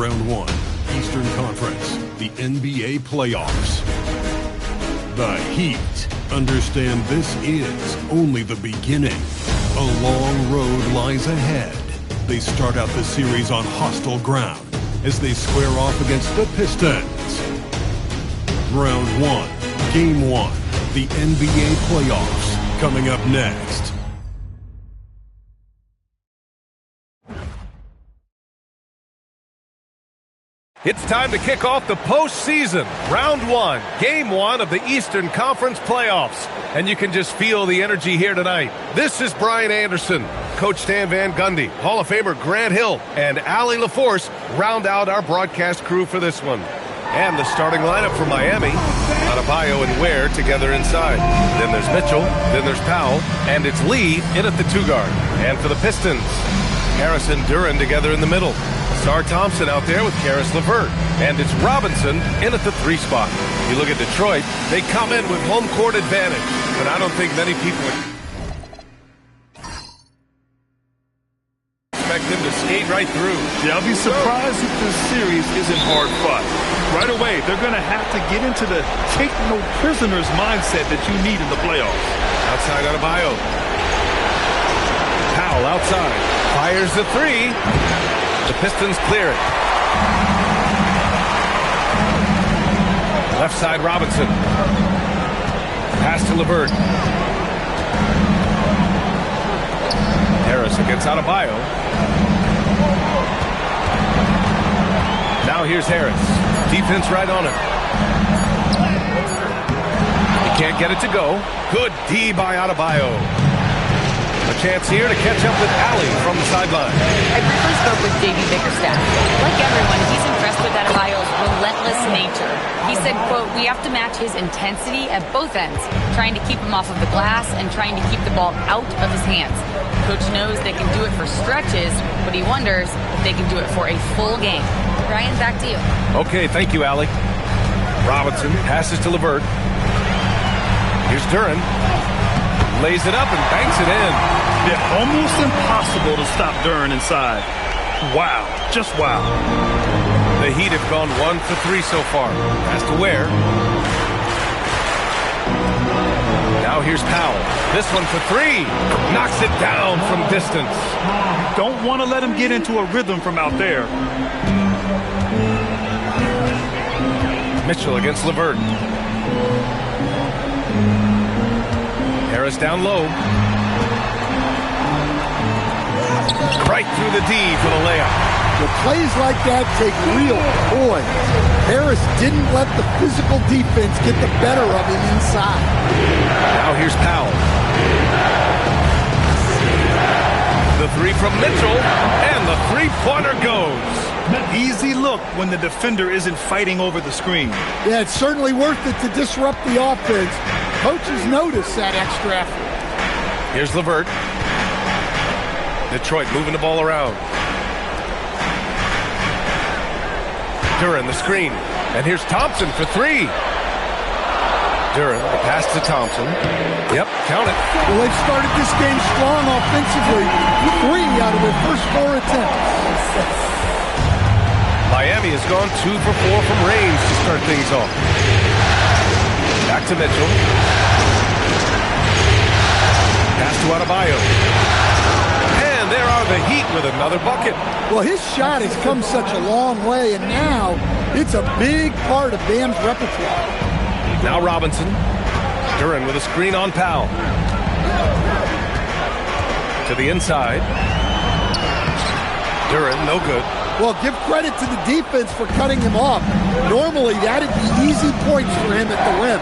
Round 1, Eastern Conference, the NBA playoffs. The Heat understand this is only the beginning. A long road lies ahead. They start out the series on hostile ground as they square off against the Pistons. Round 1, Game 1, the NBA playoffs, coming up next. It's time to kick off the postseason. Round 1, Game 1 of the Eastern Conference playoffs. And you can just feel the energy here tonight. This is Brian Anderson, Coach Stan Van Gundy, Hall of Famer Grant Hill, and Allie LaForce round out our broadcast crew for this one. And the starting lineup for Miami, Adebayo and Ware together inside. Then there's Mitchell, then there's Powell, and it's Lee in at the 2-guard. And for the Pistons, Harris and Duren together in the middle. Sar Thompson out there with Karis LeVert. And it's Robinson in at the 3 spot. You look at Detroit, they come in with home court advantage. But I don't think many people expect them to skate right through. Yeah, I'll be surprised if this series isn't hard fought. Right away, they're going to have to get into the take no prisoners mindset that you need in the playoffs. Outside Adebayo. Powell outside. Fires the 3. The Pistons clear it. Left side Robinson. Pass to LeVert. Harris against Adebayo. Now here's Harris. Defense right on him. He can't get it to go. Good D by Adebayo. A chance here to catch up with Allie from the sideline. I briefly spoke with J.B. Bickerstaff. Like everyone, he's impressed with Adebayo's relentless nature. He said, quote, "We have to match his intensity at both ends, trying to keep him off of the glass and trying to keep the ball out of his hands. Coach knows they can do it for stretches, but he wonders if they can do it for a full game." Ryan, back to you. Okay, thank you, Allie. Robinson passes to LeVert. Here's Duren. Lays it up and banks it in. Yeah, almost impossible to stop Duren inside. Wow, just wow. The Heat have gone 1 for 3 so far. Pass to Ware. Now here's Powell. This one for 3. Knocks it down from distance. Don't want to let him get into a rhythm from out there. Mitchell against LeVert. Harris down low. Right through the D for the layup. The plays like that take real poise. Harris didn't let the physical defense get the better of him inside. Now here's Powell. The 3 from Mitchell, and the 3-pointer goes. Easy look when the defender isn't fighting over the screen. Yeah, it's certainly worth it to disrupt the offense. Coaches notice that extra effort. Here's LeVert. Detroit moving the ball around. Duren, the screen. And here's Thompson for 3. Duren, the pass to Thompson. Yep, count it. Well, they've started this game strong offensively with 3 out of their first 4 attempts. Miami has gone 2 for 4 from range to start things off. Back to Mitchell. Pass to Adebayo. And there are the Heat with another bucket. Well, his shot has come such a long way, and now it's a big part of Bam's repertoire. Now Robinson. Duren with a screen on Powell. To the inside. Duren, no good. Well, give credit to the defense for cutting him off. Normally, that'd be easy points for him at the rim.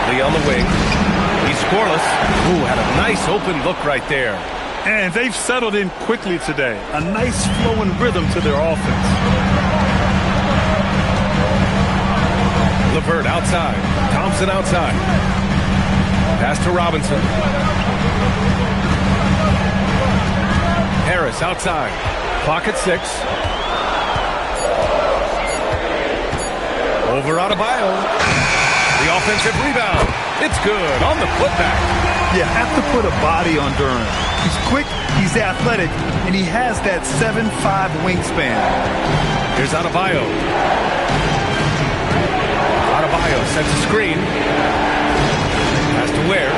Lee on the wing. He's scoreless. Ooh, had a nice open look right there. And they've settled in quickly today. A nice flowing rhythm to their offense. LeVert outside. Thompson outside. Pass to Robinson. Harris outside. Clock at 6. Over Adebayo. The offensive rebound. It's good on the putback. You have to put a body on Duren. He's quick, he's athletic, and he has that 7'5" wingspan. Here's Adebayo. Adebayo sets a screen. Has to Ware.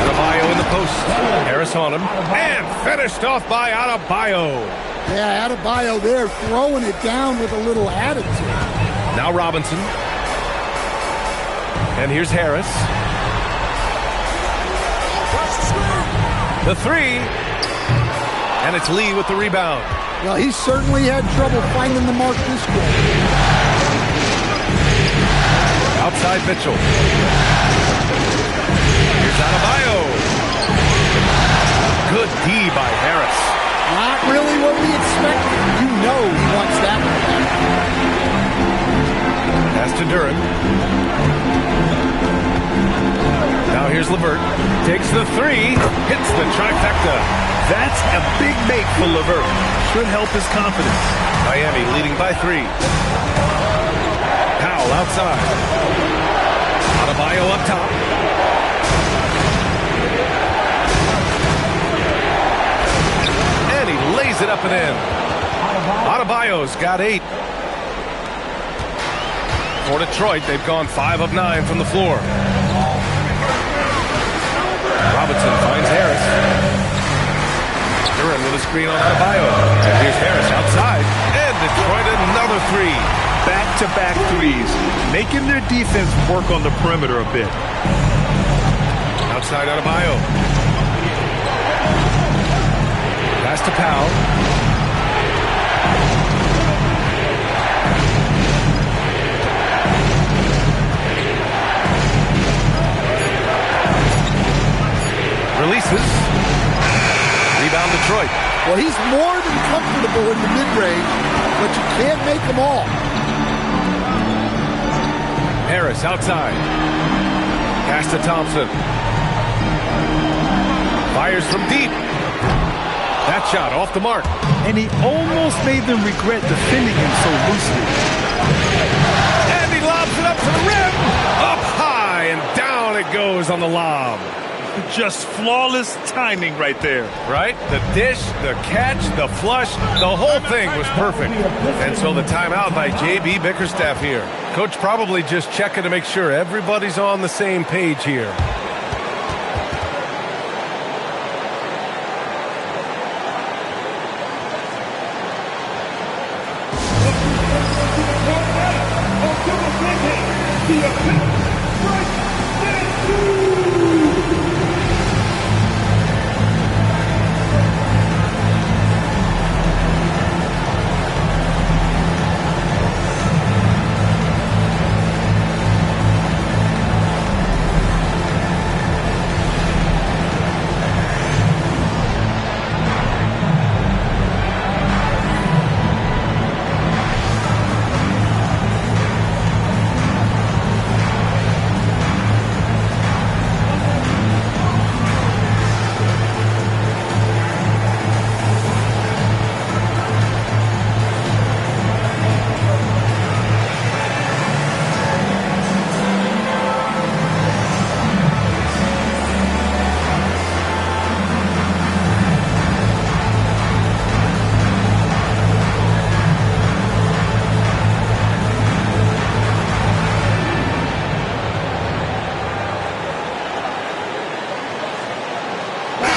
Adebayo in the post. Harris on him. And finished off by Adebayo. Yeah, Adebayo there throwing it down with a little attitude. Now Robinson. And here's Harris. The three. And it's Lee with the rebound. Well, he certainly had trouble finding the mark this quarter. Outside Mitchell. Here's Adebayo. Good D by Harris. Not really what we expected. You know he wants that one. Pass to Duren. Now here's LeVert. Takes the three. Hits the trifecta. That's a big make for LeVert. Should help his confidence. Miami leading by 3. Powell outside. Adebayo up top. And he lays it up and in. Adebayo's got 8. For Detroit, they've gone 5 of 9 from the floor. Robinson finds Harris. Duren with a screen on Adebayo. And here's Harris outside. And Detroit another 3. Back-to-back threes, making their defense work on the perimeter a bit. Outside Adebayo. Pass to Powell. Releases. Rebound Detroit. Well, he's more than comfortable in the mid-range, but you can't make them all. Harris outside. Pass to Thompson. Fires from deep. That shot off the mark. And he almost made them regret defending him so loosely. And he lobs it up to the rim. Up high and down it goes on the lob. Just flawless timing right there. Right? The dish, the catch, the flush, the whole thing was perfect. And so the timeout by J.B. Bickerstaff here. Coach probably just checking to make sure everybody's on the same page here.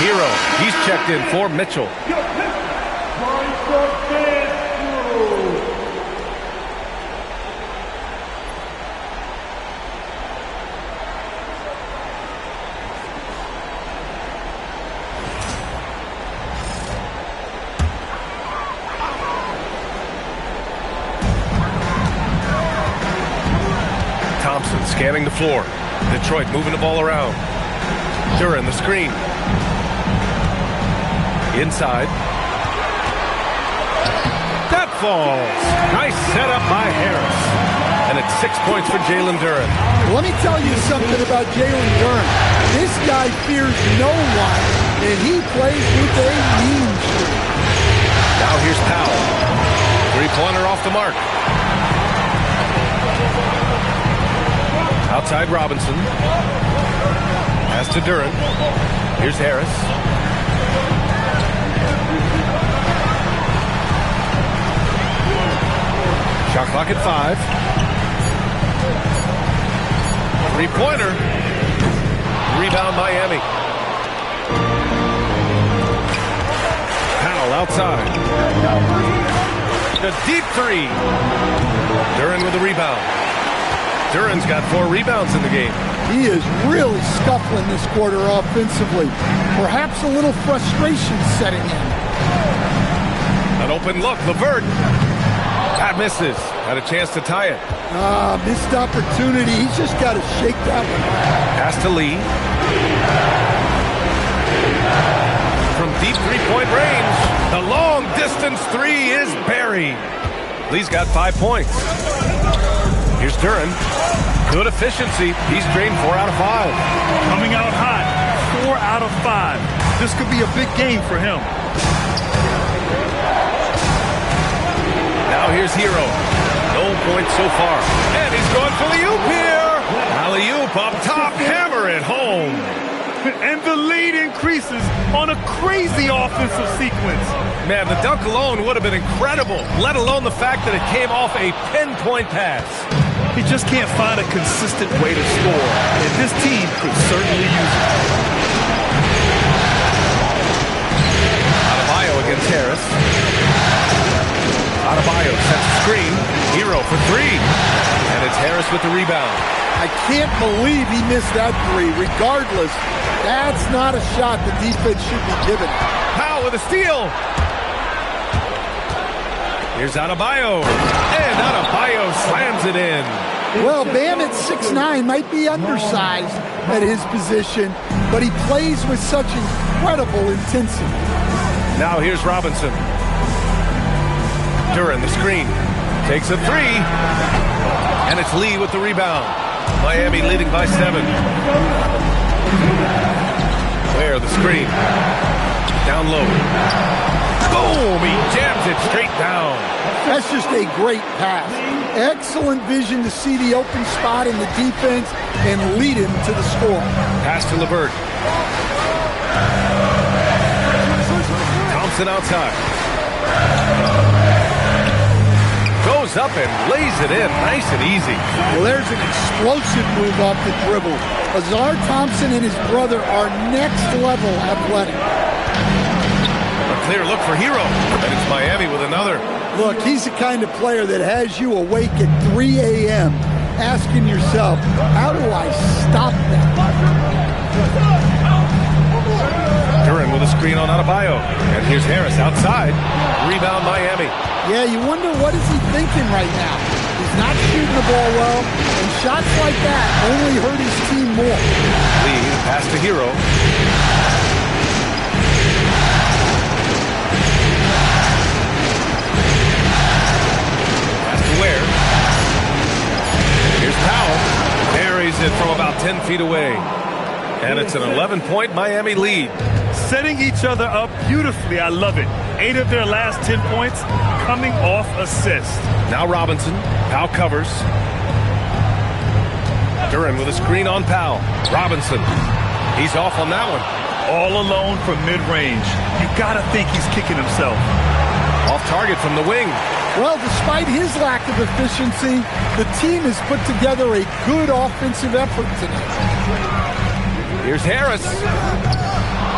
Hero, he's checked in for Mitchell. Thompson scanning the floor. Detroit moving the ball around. Duren the screen. Inside. That falls. Nice setup by Harris. And it's 6 points for Jalen Duren. Let me tell you something about Jalen Duren. This guy fears no one, and he plays with a mean streak. Now here's Powell. Three-pointer off the mark. Outside Robinson. Pass to Duran. Here's Harris. Shot clock at 5. Three-pointer. Rebound Miami. Powell outside. The deep three. Duran with the rebound. Duran's got 4 rebounds in the game. He is really scuffling this quarter offensively. Perhaps a little frustration setting in. An open look. LeVert. That misses. Had a chance to tie it. Missed opportunity. He's just got to shake that one. Pass to Lee. From deep three-point range, the long-distance three is buried. Lee's got 5 points. Here's Duran. Good efficiency. He's drained 4 out of 5. Coming out hot. 4 out of 5. This could be a big game for him. Now here's Hero. No points so far. And he's going for the oop here. Alley-oop up top. Hammer it home. And the lead increases on a crazy offensive sequence. Man, the dunk alone would have been incredible, let alone the fact that it came off a pinpoint pass. He just can't find a consistent way to score, and this team could certainly use it. Adebayo against Harris. Adebayo sets a screen. Hero for 3. And it's Harris with the rebound. I can't believe he missed that 3. Regardless, that's not a shot the defense should be given. Powell with a steal. Here's Adebayo. And Adebayo slams it in. Well, Bam at 6'9" might be undersized at his position, but he plays with such incredible intensity. Now here's Robinson. Duran the screen. Takes a 3. And it's Lee with the rebound. Miami leading by 7. Where the screen. Down low. Boom! He jams it straight down. That's just a great pass. Excellent vision to see the open spot in the defense and lead him to the score. Pass to LeVert. Thompson outside. Goes up and lays it in nice and easy. Well, there's an explosive move off the dribble. Azar Thompson and his brother are next level athletic. A clear look for Hero. And it's Miami with another. Look, he's the kind of player that has you awake at 3 a.m. asking yourself, how do I stop that? Duran with a screen on Adebayo. And here's Harris outside. Rebound Miami. Yeah, you wonder what is he thinking right now. He's not shooting the ball well, and shots like that only hurt his team more. Lee, pass to Hero. Pass to Ware. Here's Powell. Buries it from about 10 feet away. And it's an 11-point Miami lead. Setting each other up beautifully. I love it. 8 of their last 10 points coming off assists. Now Robinson. Powell covers. Duran with a screen on Powell. Robinson. He's off on that one. All alone from mid-range. You gotta think he's kicking himself. Off target from the wing. Well, despite his lack of efficiency, the team has put together a good offensive effort tonight. Here's Harris.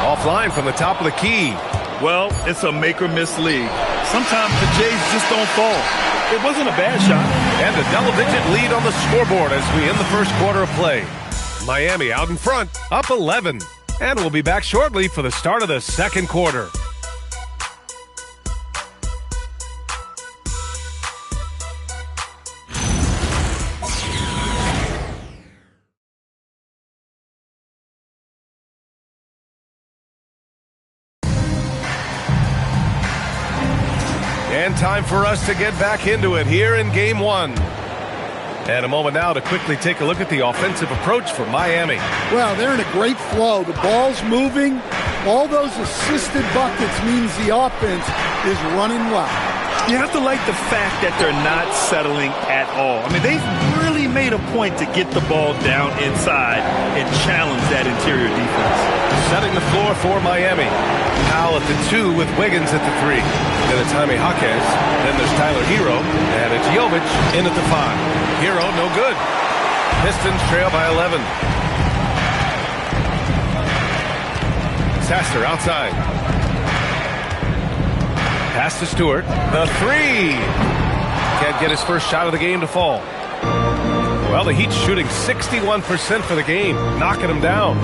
Offline from the top of the key. Well, it's a make-or-miss league. Sometimes the Jays just don't fall. It wasn't a bad shot. And a double-digit lead on the scoreboard as we end the first quarter of play. Miami out in front, up 11. And we'll be back shortly for the start of the second quarter. And time for us to get back into it here in Game 1. And a moment now to quickly take a look at the offensive approach for Miami. Well, they're in a great flow. The ball's moving. All those assisted buckets means the offense is running well. You have to like the fact that they're not settling at all. I mean, they've really made a point to get the ball down inside and challenge that interior defense. Setting the floor for Miami. Powell at the 2 with Wiggins at the 3. Then it's Jaime Jaquez. Then there's Tyler Hero. And it's Jovic in at the 5. Hero, no good. Pistons trail by 11. Sasser outside. Pass to Stewart. The 3. Can't get his first shot of the game to fall. Well, the Heat's shooting 61% for the game, knocking him down.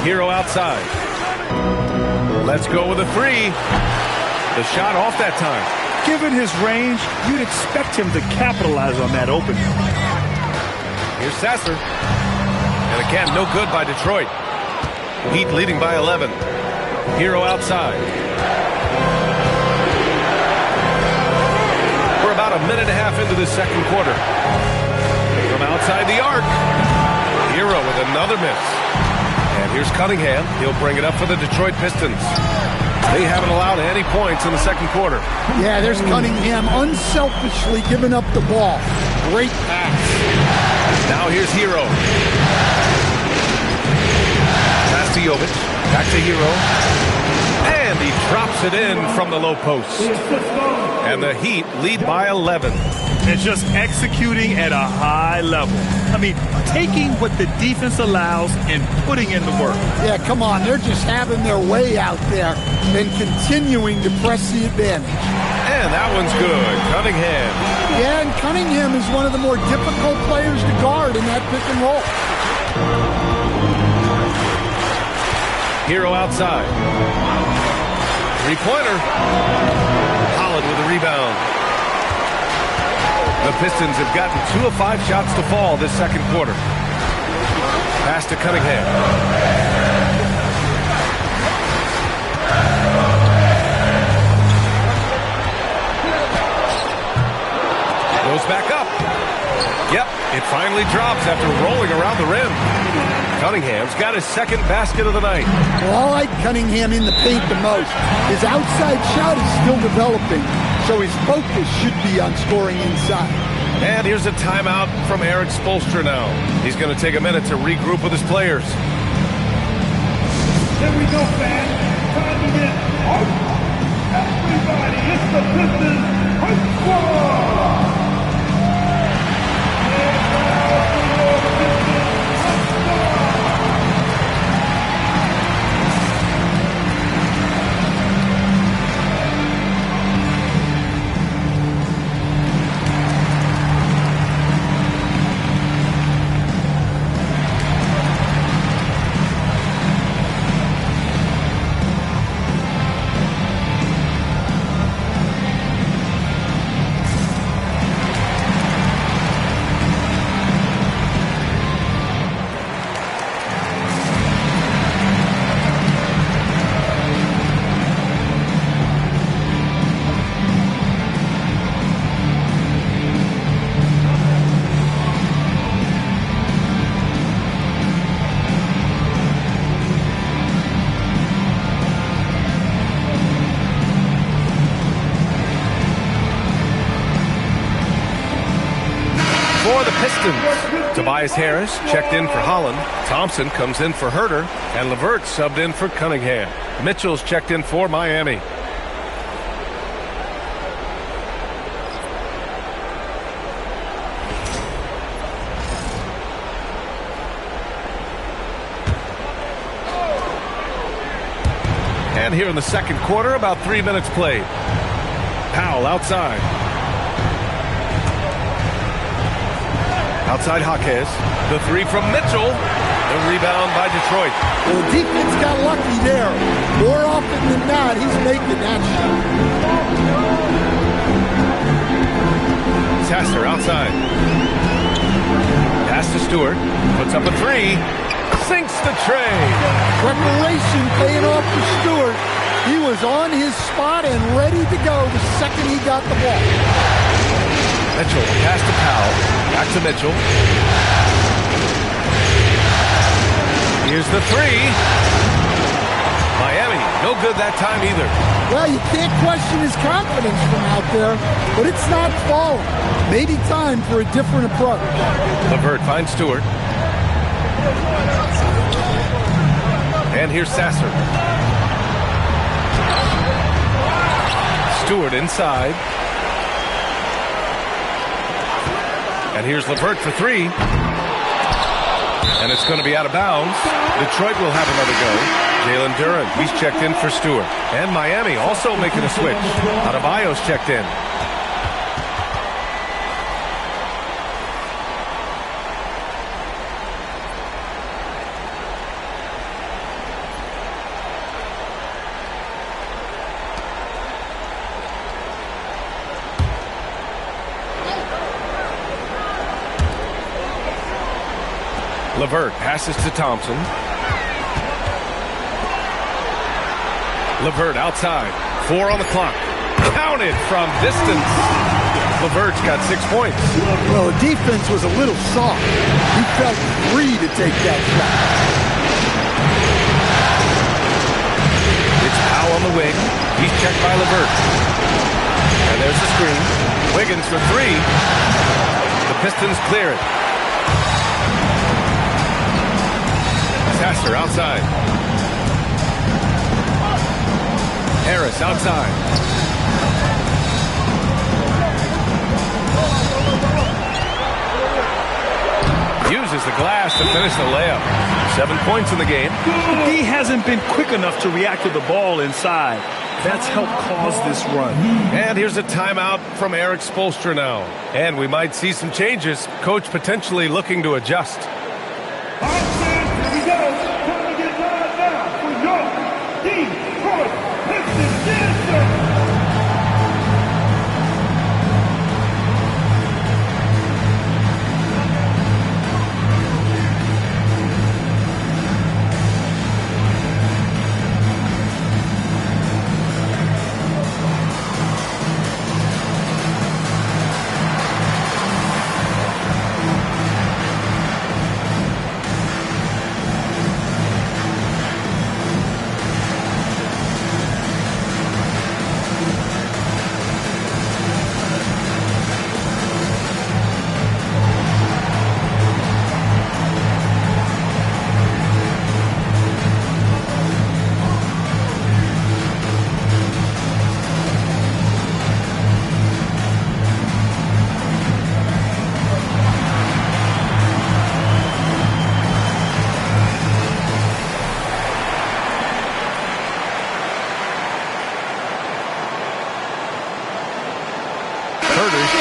Hero outside. Let's go with a 3. The shot off that time. Given his range, you'd expect him to capitalize on that opening. Here's Sasser. And again, no good by Detroit. Heat leading by 11. Hero outside. We're about a minute and a half into the second quarter. From outside the arc. Hero with another miss. And here's Cunningham. He'll bring it up for the Detroit Pistons. They haven't allowed any points in the second quarter. Yeah, there's Cunningham unselfishly giving up the ball. Great pass. Now here's Hero. Pass to Jovic. Back to Hero. And he drops it in from the low post. And the Heat lead by 11. And just executing at a high level. I mean, taking what the defense allows and putting in the work. Yeah, come on. They're just having their way out there and continuing to press the advantage. And that one's good. Cunningham. Yeah, and Cunningham is one of the more difficult players to guard in that pick and roll. Hero outside. Three-pointer. Holland with a rebound. The Pistons have gotten 2 of 5 shots to fall this second quarter. Pass to Cunningham. Goes back up. Yep, it finally drops after rolling around the rim. Cunningham's got his second basket of the night. Well, I like Cunningham in the paint the most. His outside shot is still developing, so his focus should be on scoring inside. And here's a timeout from Eric Spoelstra now. He's going to take a minute to regroup with his players. Here we go, fans. Time to get hype. Everybody, it's the Pistons Hype Squad. And now for your Pistons Hype Squad. For the Pistons, Tobias Harris checked in for Holland. Thompson comes in for Herter. And LeVert subbed in for Cunningham. Mitchell's checked in for Miami. And here in the second quarter, about 3 minutes played. Powell outside. Outside Jaquez. The 3 from Mitchell. The rebound by Detroit. Well, the defense got lucky there. More often than not, he's making that shot. Sasser outside. Pass to Stewart. Puts up a 3. Sinks the tray. Preparation paying off for Stewart. He was on his spot and ready to go the second he got the ball. Mitchell, pass to Powell. Back to Mitchell. Here's the 3. Miami No good that time either. Well, you can't question his confidence from out there, but it's not falling. Maybe time for a different approach. LeVert finds Stewart. And here's Sasser. Stewart inside. And here's LeVert for three. And it's going to be out of bounds. Detroit will have another go. Jalen Duren, he's checked in for Stewart. And Miami also making a switch. Adebayo's checked in. LeVert passes to Thompson. LeVert outside. 4 on the clock. Counted from distance. LeVert's got 6 points. Well, the defense was a little soft. He felt free to take that shot. It's Powell on the wing. He's checked by LeVert. And there's the screen. Wiggins for 3. The Pistons clear it. Sasser outside. Harris outside. Uses the glass to finish the layup. 7 points in the game. The D hasn't been quick enough to react to the ball inside. That's helped cause this run. And here's a timeout from Eric Spoelstra now. And we might see some changes. Coach potentially looking to adjust.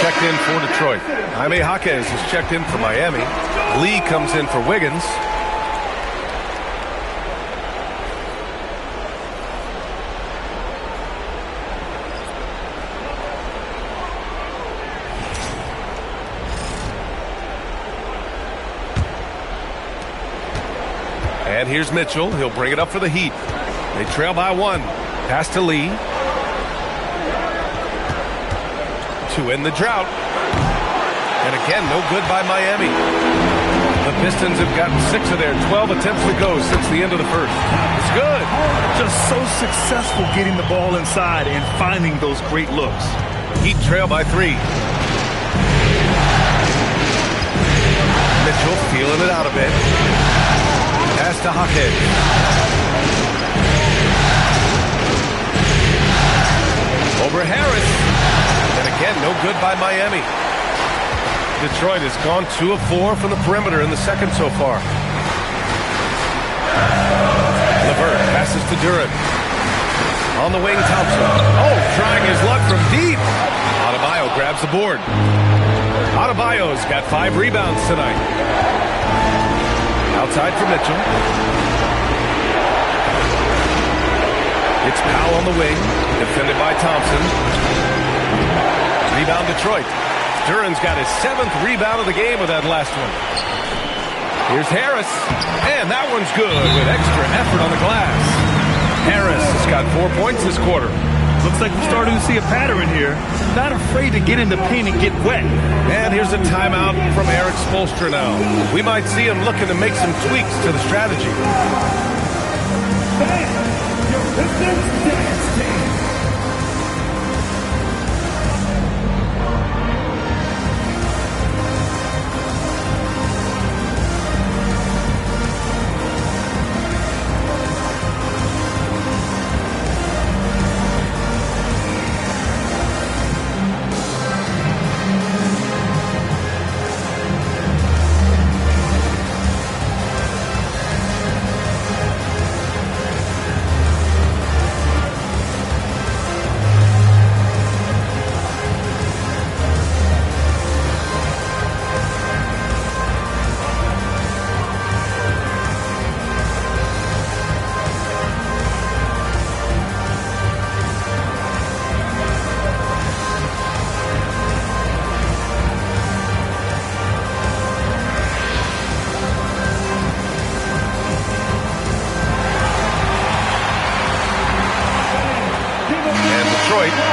Checked in for Detroit. Jaime Jaquez is checked in for Miami. Lee comes in for Wiggins. And here's Mitchell. He'll bring it up for the Heat. They trail by 1. Pass to Lee. To end the drought. And again, no good by Miami. The Pistons have gotten 6 of their 12 attempts to go since the end of the first. It's good. Just so successful getting the ball inside and finding those great looks. Heat trail by 3. Mitchell feeling it out a bit. Pass to Jaquez. Over Harris. And again, no good by Miami. Detroit has gone 2 of 4 from the perimeter in the second so far. LeVert passes to Duren. On the wing, Thompson. Oh, trying his luck from deep. Adebayo grabs the board. Adebayo's got 5 rebounds tonight. Outside for Mitchell. It's Powell on the wing, defended by Thompson. Rebound Detroit. Duren's got his 7th rebound of the game with that last one. Here's Harris. And that one's good with extra effort on the glass. Harris has got 4 points this quarter. Looks like we're starting to see a pattern here. Not afraid to get in the paint and get wet. And here's a timeout from Eric Spoelstra now. We might see him looking to make some tweaks to the strategy. your Pistons dance team.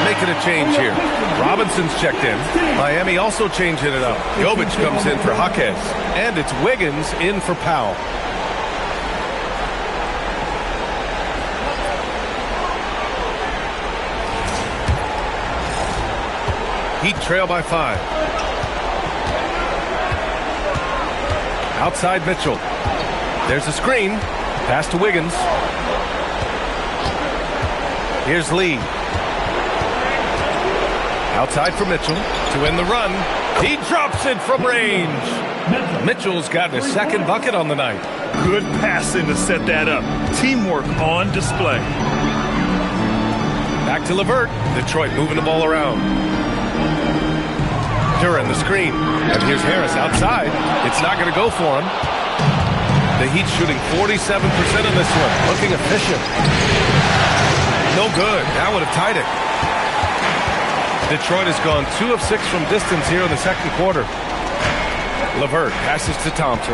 Making a change here. Robinson's checked in. Miami also changing it up. Jovic comes in for Jaquez. And it's Wiggins in for Powell. Heat trail by 5. Outside Mitchell. There's a screen. Pass to Wiggins. Here's Lee. Outside for Mitchell to win the run. He drops it from range. Mitchell's got his second bucket on the night. Good passing to set that up. Teamwork on display. Back to LeVert. Detroit moving the ball around. Duran the screen. And here's Harris outside. It's not going to go for him. The Heat shooting 47% of this one. Looking efficient. No good. That would have tied it. Detroit has gone 2 of 6 from distance here in the second quarter. LeVert passes to Thompson.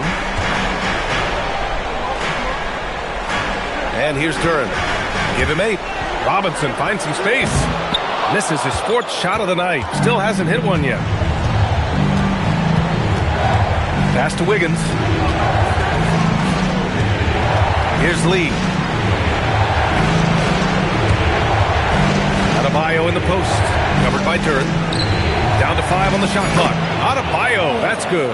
And here's Duran. Give him 8. Robinson finds some space. Misses his 4th shot of the night. Still hasn't hit one yet. Pass to Wiggins. Here's Lee. Adebayo in the post. Covered by Duran. Down to 5 on the shot clock. Adebayo, that's good.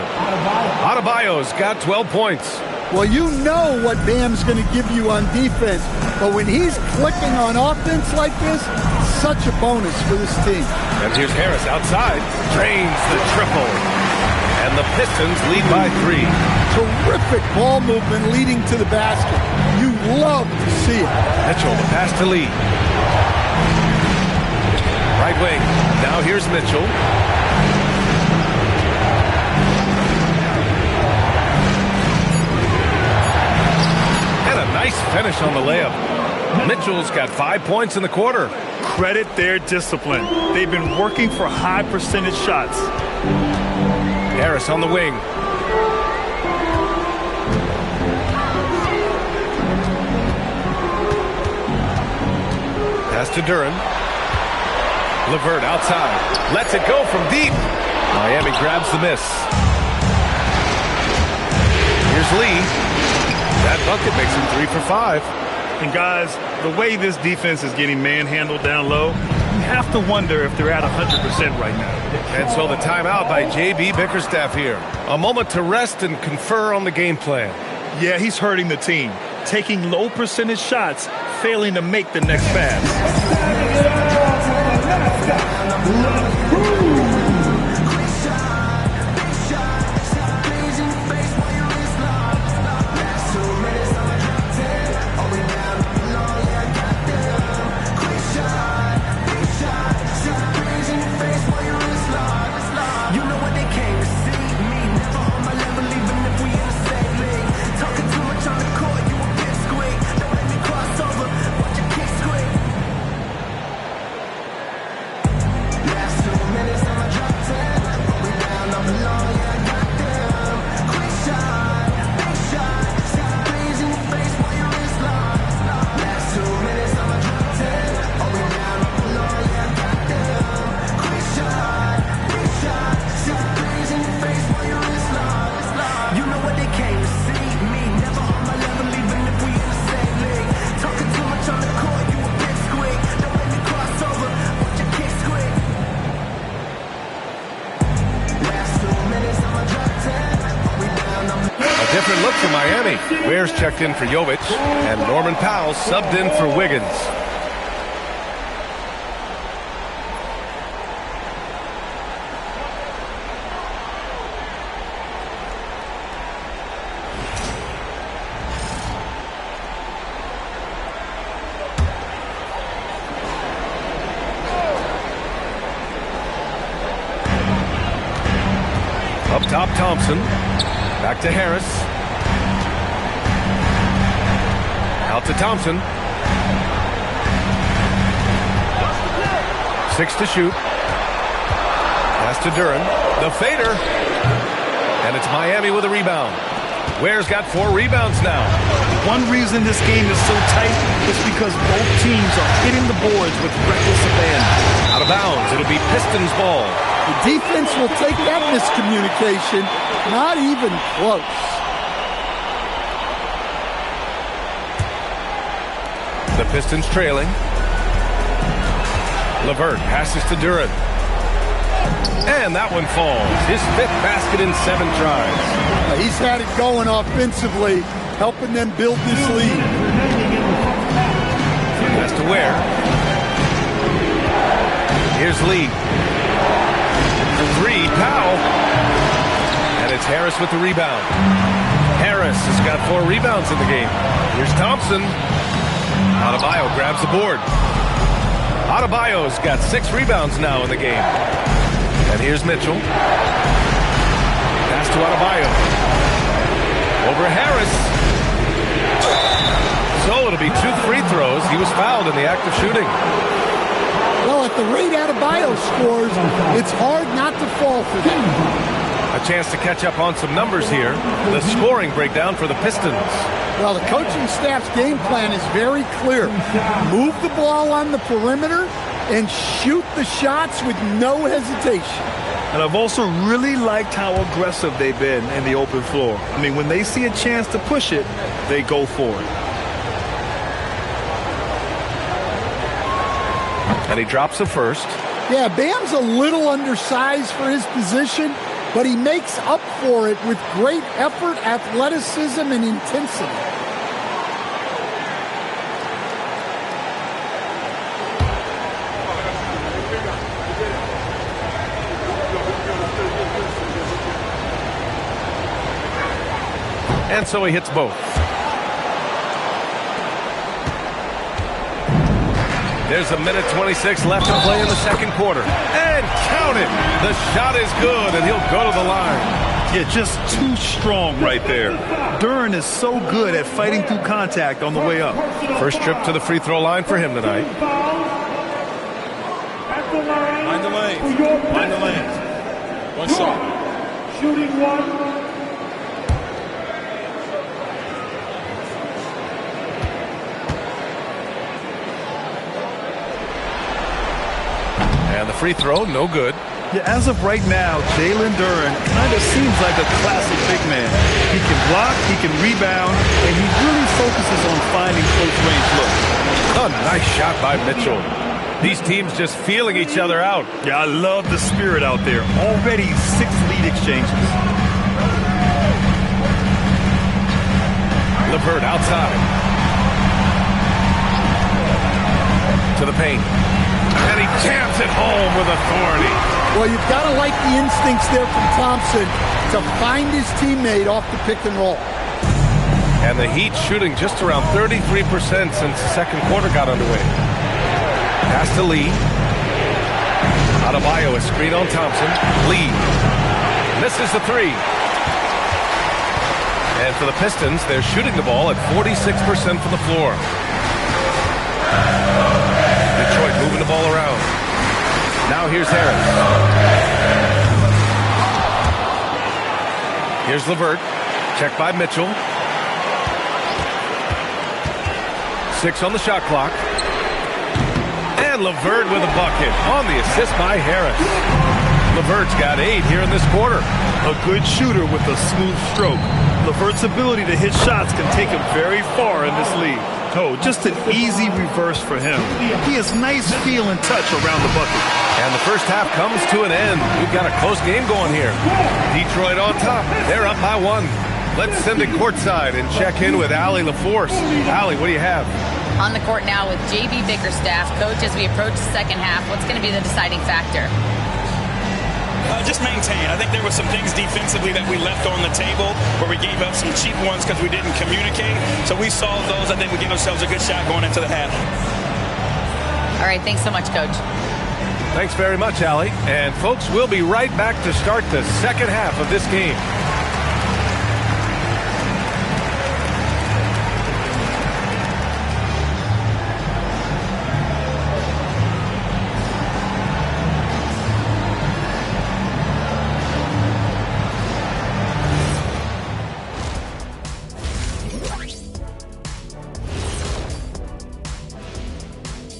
Adebayo's got 12 points. Well, you know what Bam's going to give you on defense, but when he's clicking on offense like this, such a bonus for this team. And here's Harris outside. Drains the triple. And the Pistons lead by 3. Terrific ball movement leading to the basket. You love to see it. Mitchell, the pass to Lee. Right wing. Now here's Mitchell. And a nice finish on the layup. Mitchell's got 5 points in the quarter. Credit their discipline. They've been working for high percentage shots. Harris on the wing. Pass to Duran. LeVert outside. Lets it go from deep. Miami grabs the miss. Here's Lee. That bucket makes him 3 for 5. And guys, the way this defense is getting manhandled down low, you have to wonder if they're at 100% right now. And so the timeout by J.B. Bickerstaff here. A moment to rest and confer on the game plan. Yeah, he's hurting the team. Taking low percentage shots, failing to make the next pass. different look for Miami. Ware's checked in for Jovic, and Norman Powell subbed in for Wiggins. Up top, Thompson. Back to Harris. Out to Thompson. 6 to shoot. Pass to Duren. The fader. And it's Miami with a rebound. Ware's got 4 rebounds now. One reason this game is so tight is because both teams are hitting the boards with reckless abandon. Out of bounds. It'll be Pistons ball. The defense will take that miscommunication. Not even close. The Pistons trailing. LeVert passes to Duren. And that one falls. His 5th basket in 7 tries. He's had it going offensively, helping them build this lead. Pass to Ware. Here's Lee. 3, Powell. And it's Harris with the rebound. Harris has got 4 rebounds in the game. Here's Thompson. Adebayo grabs the board. Adebayo's got 6 rebounds now in the game. And here's Mitchell. Pass to Adebayo. Over Harris. So it'll be 2 free throws. He was fouled in the act of shooting. Well, at the rate Adebayo scores, it's hard not to fall for him. A chance to catch up on some numbers here. The scoring breakdown for the Pistons. Well, the coaching staff's game plan is very clear. Move the ball on the perimeter and shoot the shots with no hesitation. And I've also really liked how aggressive they've been in the open floor. I mean, when they see a chance to push it, they go for it. And he drops the first. Yeah, Bam's a little undersized for his position, but he makes up for it with great effort, athleticism, and intensity. And so he hits both. There's a minute 26 left to play in the second quarter. And count it! The shot is good, and he'll go to the line. Yeah, just too strong right there. Duren is so good at fighting through contact on the way up. First trip to the free throw line for him tonight. Mind the lanes. Mind the lanes. One shot. Shooting 1. And the free throw, no good. Yeah, as of right now, Jalen Duren kind of seems like a classic big man. He can block, he can rebound, and he really focuses on finding close-range looks. A nice shot by Mitchell. These teams just feeling each other out. Yeah, I love the spirit out there. Already 6 lead exchanges. LeVert outside. To the paint. And he jams it home with authority. Well, you've got to like the instincts there from Thompson to find his teammate off the pick and roll. And the Heat shooting just around 33% since the second quarter got underway. Pass to Lee. Adebayo is screen on Thompson. Lee misses the 3. And for the Pistons, they're shooting the ball at 46% from the floor. Detroit moving the ball around. Now here's Harris. Here's LeVert. Checked by Mitchell. 6 on the shot clock. And LeVert with a bucket on the assist by Harris. LeVert's got 8 here in this quarter. A good shooter with a smooth stroke. LeVert's ability to hit shots can take him very far in this league. Oh, just an easy reverse for him. He has nice feel and touch around the bucket. And the first half comes to an end. We've got a close game going here. Detroit on top. They're up by 1. Let's send it courtside and check in with Allie LaForce. Allie, what do you have? On the court now with J.B. Bickerstaff. Coach, as we approach the second half, what's going to be the deciding factor? Just maintain. I think there were some things defensively that we left on the table where we gave up some cheap ones because we didn't communicate. So we solved those. I think we gave ourselves a good shot going into the half. All right, thanks so much, Coach. Thanks very much, Allie. And folks, we'll be right back to start the second half of this game.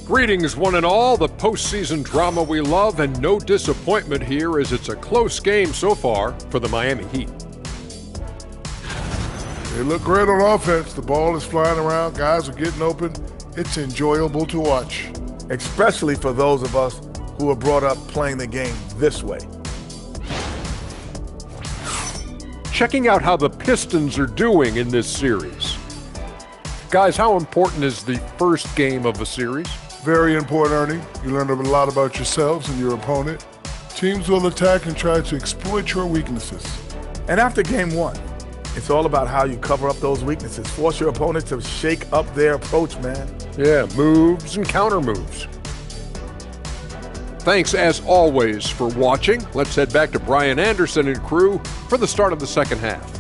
Greetings, one and all. The postseason drama we love, and no disappointment here as it's a close game so far for the Miami Heat. They look great on offense. The ball is flying around. Guys are getting open. It's enjoyable to watch. Especially for those of us who are brought up playing the game this way. Checking out how the Pistons are doing in this series. Guys, how important is the first game of a series? Very important, Ernie. You learn a lot about yourselves and your opponent. Teams will attack and try to exploit your weaknesses. And after game one, it's all about how you cover up those weaknesses. Force your opponent to shake up their approach, man. Yeah, moves and counter moves. Thanks, as always, for watching. Let's head back to Brian Anderson and crew for the start of the second half.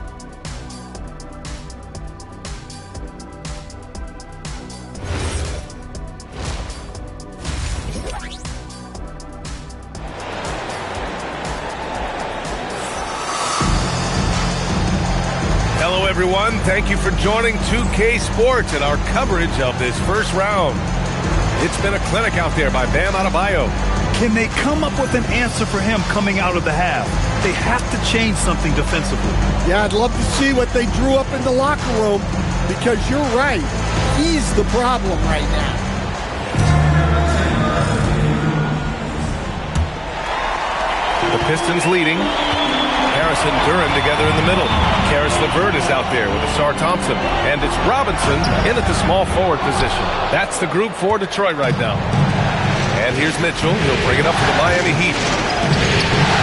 Everyone, thank you for joining 2K Sports and our coverage of this first round. It's been a clinic out there by Bam Adebayo. Can they come up with an answer for him coming out of the half? They have to change something defensively. Yeah, I'd love to see what they drew up in the locker room, because you're right. He's the problem right now. The Pistons leading. Harris and Duran together in the middle. Karis LeVert is out there with Asar Thompson. And it's Robinson in at the small forward position. That's the group for Detroit right now. And here's Mitchell. He'll bring it up for the Miami Heat.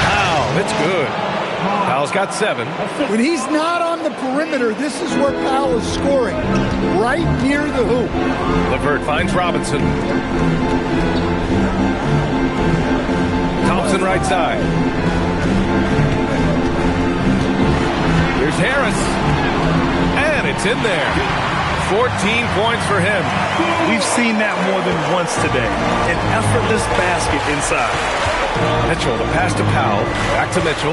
Wow, it's good. Powell's got 7. When he's not on the perimeter, this is where Powell is scoring. Right near the hoop. LeVert finds Robinson. Thompson right side. Here's Harris, and it's in there. 14 points for him. We've seen that more than once today. An effortless basket inside. Mitchell, the pass to Powell. Back to Mitchell.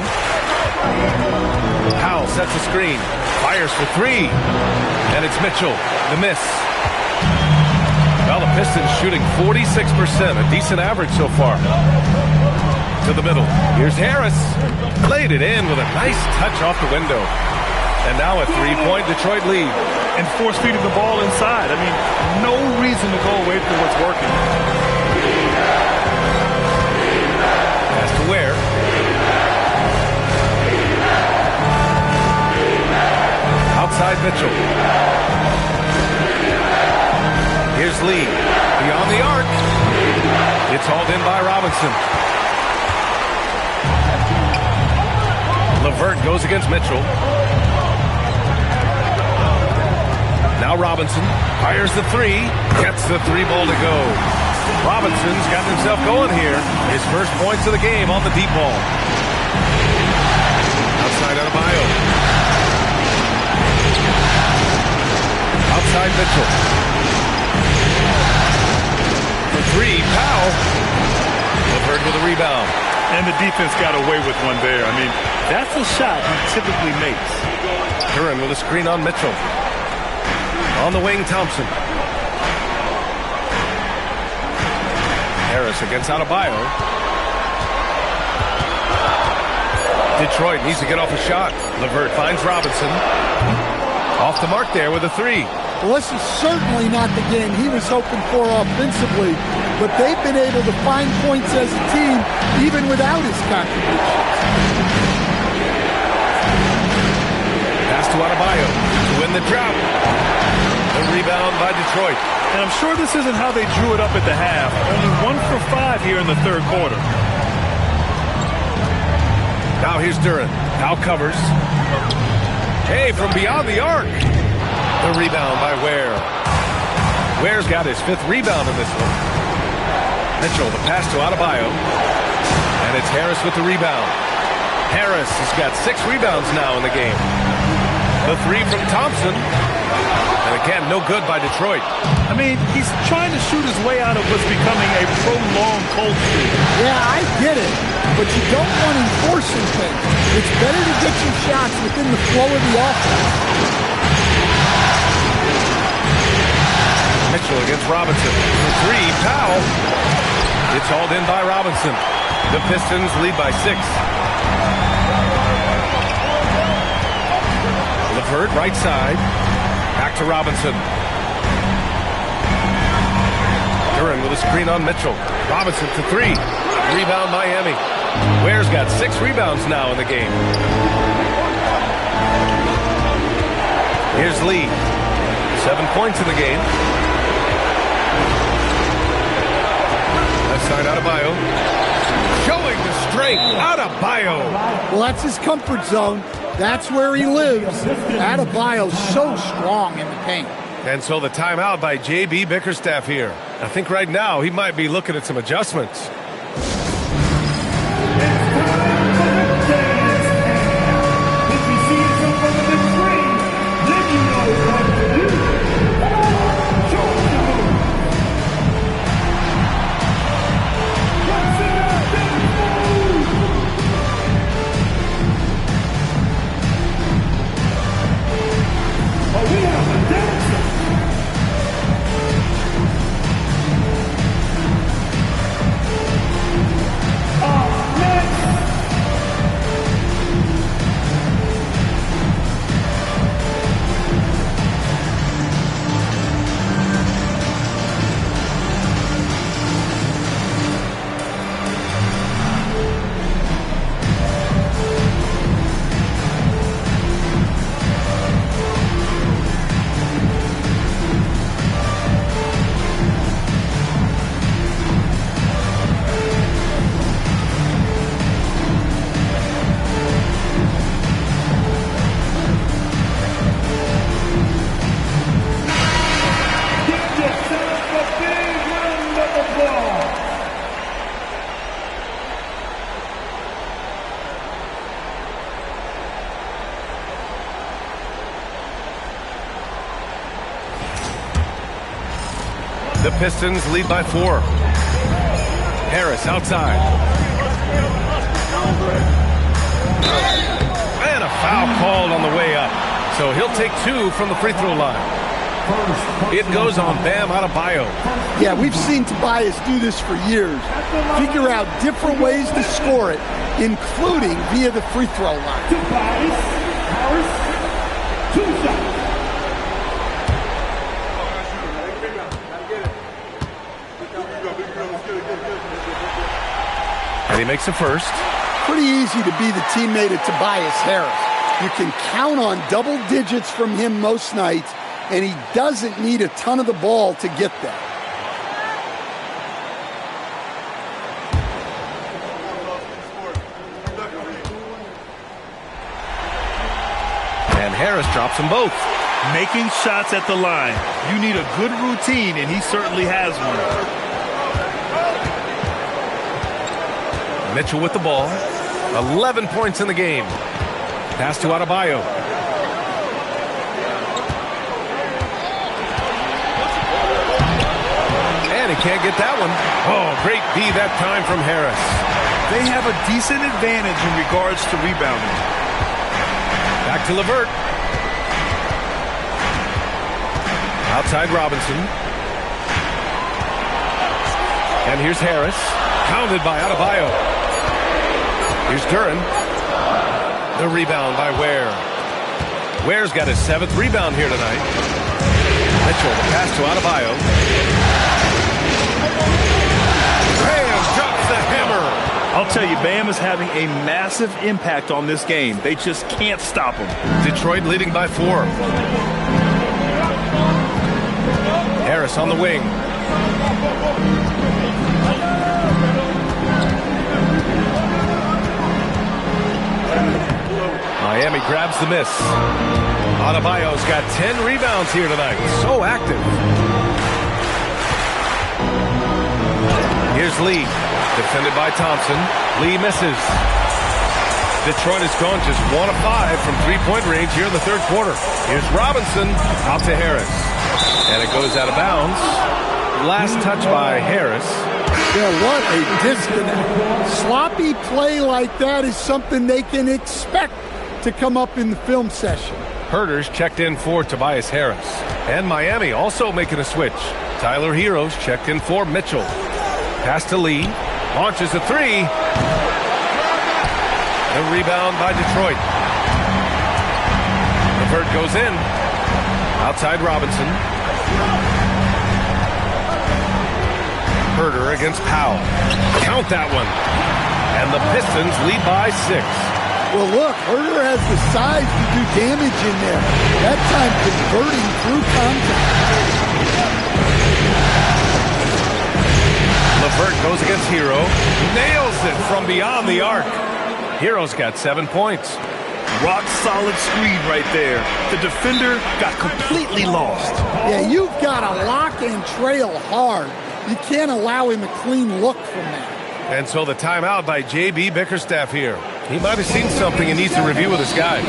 Powell sets the screen. Fires for 3. And it's Mitchell. The miss. Well, the Pistons shooting 46%, a decent average so far. To the middle. Here's Harris. Laid it in with a nice touch off the window. And now a 3-point Detroit lead. And force-feeding the ball inside. I mean, no reason to go away from what's working. Pass to Ware. Outside Mitchell. Here's Lee. Beyond the arc. It's hauled in by Robinson. LeVert goes against Mitchell. Now Robinson fires the 3. Gets the 3-ball to go. Robinson's got himself going here. His first points of the game on the deep ball. Outside Adebayo. Outside Mitchell. For 3, Powell. LeVert with a rebound. And the defense got away with one there. I mean, that's a shot he typically makes. Duran with a screen on Mitchell. On the wing, Thompson. Harris against Adebayo. Detroit needs to get off a shot. LeVert finds Robinson. Off the mark there with a 3. Well, this is certainly not the game he was hoping for offensively, but they've been able to find points as a team even without his contributions. Pass to to Adebayo to win the drought. The rebound by Detroit. And I'm sure this isn't how they drew it up at the half. Only 1 for 5 here in the third quarter. Now here's Duren. Now covers. Hey, from beyond the arc. The rebound by Ware. Ware's got his 5th rebound in this one. Mitchell, the pass to Adebayo. And it's Harris with the rebound. Harris has got 6 rebounds now in the game. The 3 from Thompson. And again, no good by Detroit. I mean, he's trying to shoot his way out of what's becoming a prolonged cold streak. Yeah, I get it. But you don't want enforcing things. It's better to get your shots within the flow of the offense. Mitchell against Robinson. For 3, Powell. It's hauled in by Robinson. The Pistons lead by 6. LeVert, right side. Back to Robinson. Duren with a screen on Mitchell. Robinson for 3. Rebound Miami. Ware's got 6 rebounds now in the game. Here's Lee. 7 points in the game. Left side Adebayo. Showing the strength. Adebayo. Well, that's his comfort zone. That's where he lives. Adebayo's so strong in the paint. And so the timeout by J.B. Bickerstaff here. I think right now he might be looking at some adjustments. The Pistons lead by 4. Harris outside. And a foul called on the way up. So he'll take 2 from the free throw line. It goes on Bam Adebayo. Yeah, we've seen Tobias do this for years. Figure out different ways to score it, including via the free throw line. Tobias Harris, 2 shots. And he makes the first. Pretty easy to be the teammate of Tobias Harris. You can count on double digits from him most nights, and he doesn't need a ton of the ball to get there. And Harris drops them both. Making shots at the line. You need a good routine, and he certainly has one. Mitchell with the ball. 11 points in the game. Pass to Adebayo. And he can't get that one. Oh, great D that time from Harris. They have a decent advantage in regards to rebounding. Back to LeVert. Outside Robinson. And here's Harris. Pounded by Adebayo. Here's Duren. The rebound by Ware. Ware's got his 7th rebound here tonight. Mitchell, the pass to Adebayo. Graham drops the hammer. I'll tell you, Bam is having a massive impact on this game. They just can't stop him. Detroit leading by 4. Harris on the wing. Miami grabs the miss. Adebayo's got 10 rebounds here tonight. So active. Here's Lee. Defended by Thompson. Lee misses. Detroit has gone just 1 of 5 from three-point range here in the third quarter. Here's Robinson out to Harris. And it goes out of bounds. Last touch by Harris. Yeah, what a disconnect. Sloppy play like that is something they can expect to come up in the film session. Herter's checked in for Tobias Harris. And Miami also making a switch. Tyler Hero's checked in for Mitchell. Pass to Lee. Launches a 3. The rebound by Detroit. LeVert goes in. Outside Robinson. Herter against Powell. Count that one. And the Pistons lead by 6. Well, look, Herter has the size to do damage in there. That time converting through contact. LeVert goes against Hero. Nails it from beyond the arc. Hero's got 7 points. Rock solid screen right there. The defender got completely lost. Yeah, you've got to lock and trail hard. You can't allow him a clean look from that. And so the timeout by J.B. Bickerstaff here. He might have seen something and needs to review with his guys.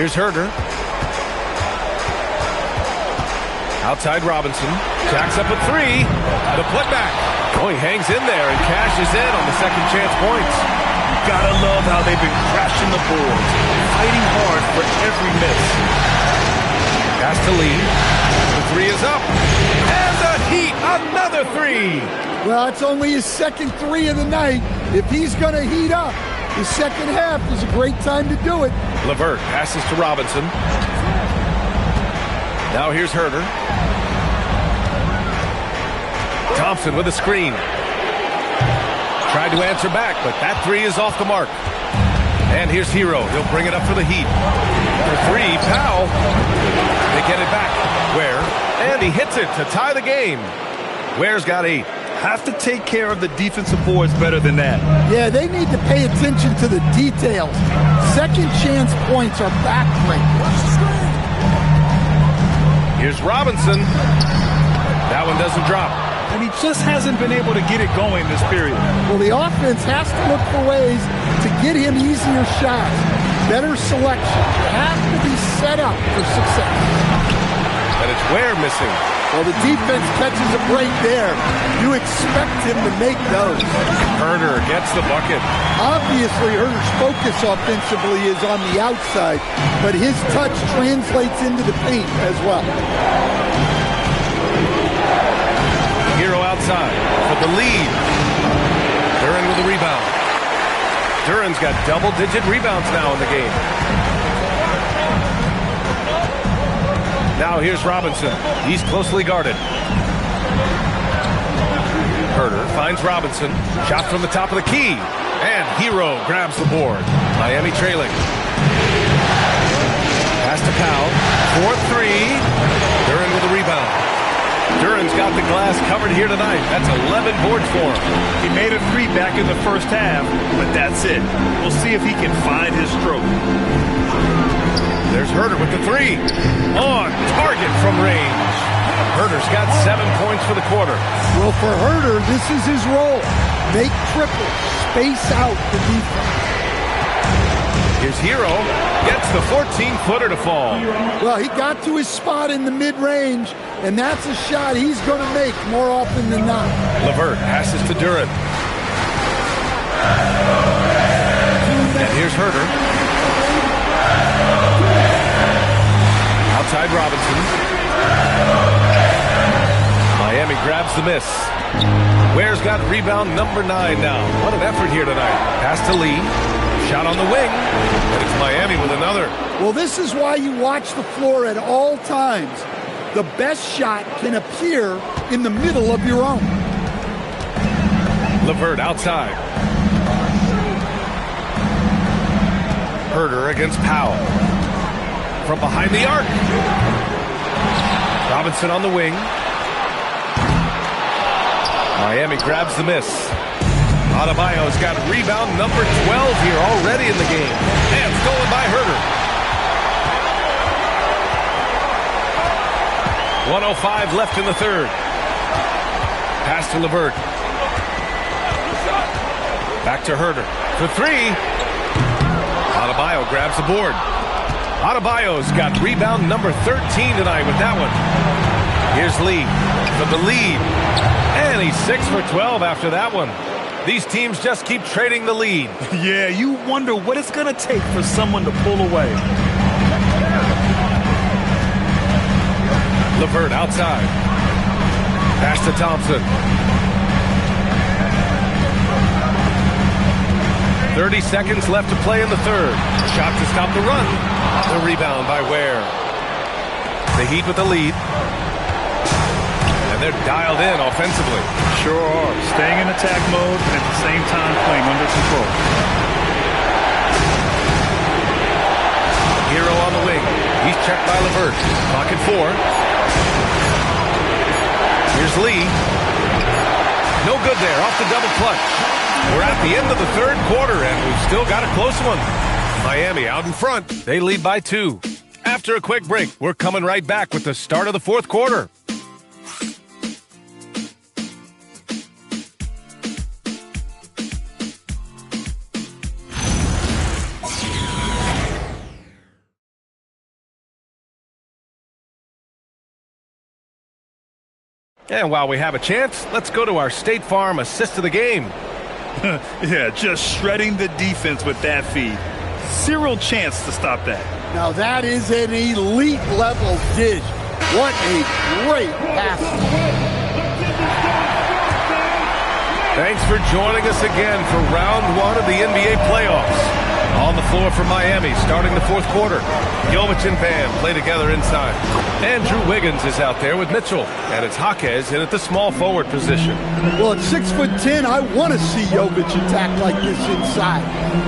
Here's Herter. Outside Robinson. Jacks up a 3. The putback. Oh, he hangs in there and cashes in on the second chance points. Gotta love how they've been crashing the boards, fighting hard for every miss. Pass to Lee. The 3 is up. And the Heat, another 3. Well, it's only his second 3 of the night. If he's going to heat up, the second half is a great time to do it. LeVert passes to Robinson. Now here's Herter. Thompson with a screen. Tried to answer back, but that 3 is off the mark. And here's Hero. He'll bring it up for the Heat. For 3, Powell. They get it back. Ware. And he hits it to tie the game. Ware's got 8. Have to take care of the defensive boards better than that. Yeah, they need to pay attention to the details. Second chance points are backbreakers. Here's Robinson. That one doesn't drop. And he just hasn't been able to get it going this period. Well, the offense has to look for ways to get him easier shots, better selection. You have to be set up for success. And it's Ware missing. Well, the defense catches a break there. You expect him to make those. Herter gets the bucket. Obviously, Herter's focus offensively is on the outside, but his touch translates into the paint as well. Hero outside for the lead. They're in with the rebound. Duran's got double-digit rebounds now in the game. Now here's Robinson. He's closely guarded. Herder finds Robinson. Shot from the top of the key. And Hero grabs the board. Miami trailing. Pass to Powell. 4-3. Duran with a rebound. Duran's got the glass covered here tonight. That's 11 boards for him. He made a 3 back in the first half, but that's it. We'll see if he can find his stroke. There's Herder with the 3. On target from range. Herder's got 7 points for the quarter. Well, for Herder, this is his role. Make triples. Space out the defense. Here's Hero. Gets the 14-footer to fall. Well, he got to his spot in the mid-range, and that's a shot he's going to make more often than not. LeVert passes to Duran. And here's Herder. Outside Robinson. Miami grabs the miss. Ware's got rebound number 9 now. What an effort here tonight. Pass to Lee. Shot on the wing. And it's Miami with another. Well, this is why you watch the floor at all times. The best shot can appear in the middle of your own. LeVert outside. Herder against Powell. From behind the arc. Robinson on the wing. Miami grabs the miss. Adebayo's got rebound number 12 here already in the game. And stolen by Herder. 1:05 left in the third. Pass to LeVert. Back to Herder. For 3. Adebayo grabs the board. Adebayo's got rebound number 13 tonight with that one. Here's Lee for the lead. And he's 6 for 12 after that one. These teams just keep trading the lead. Yeah, you wonder what it's going to take for someone to pull away. LeVert outside. Pass to Thompson. 30 seconds left to play in the third. Shot to stop the run. The rebound by Ware. The Heat with the lead. And they're dialed in offensively. Sure are. Staying in attack mode and at the same time playing under control. Hero on the wing. He's checked by LeVert. Clock at 4. Here's Lee. No good there. Off the double clutch. We're at the end of the third quarter, and we've still got a close one. Miami out in front. They lead by 2. After a quick break, we're coming right back with the start of the fourth quarter. And while we have a chance, let's go to our State Farm assist of the game. Yeah, just shredding the defense with that feed. Zero chance to stop that. Now that is an elite level dish. What a great pass. Thanks for joining us again for round 1 of the NBA playoffs. On the floor for Miami, starting the fourth quarter. Jovic and Bam play together inside. Andrew Wiggins is out there with Mitchell. And it's Jaquez in at the small forward position. Well, at 6'10", I want to see Jovic attack like this inside.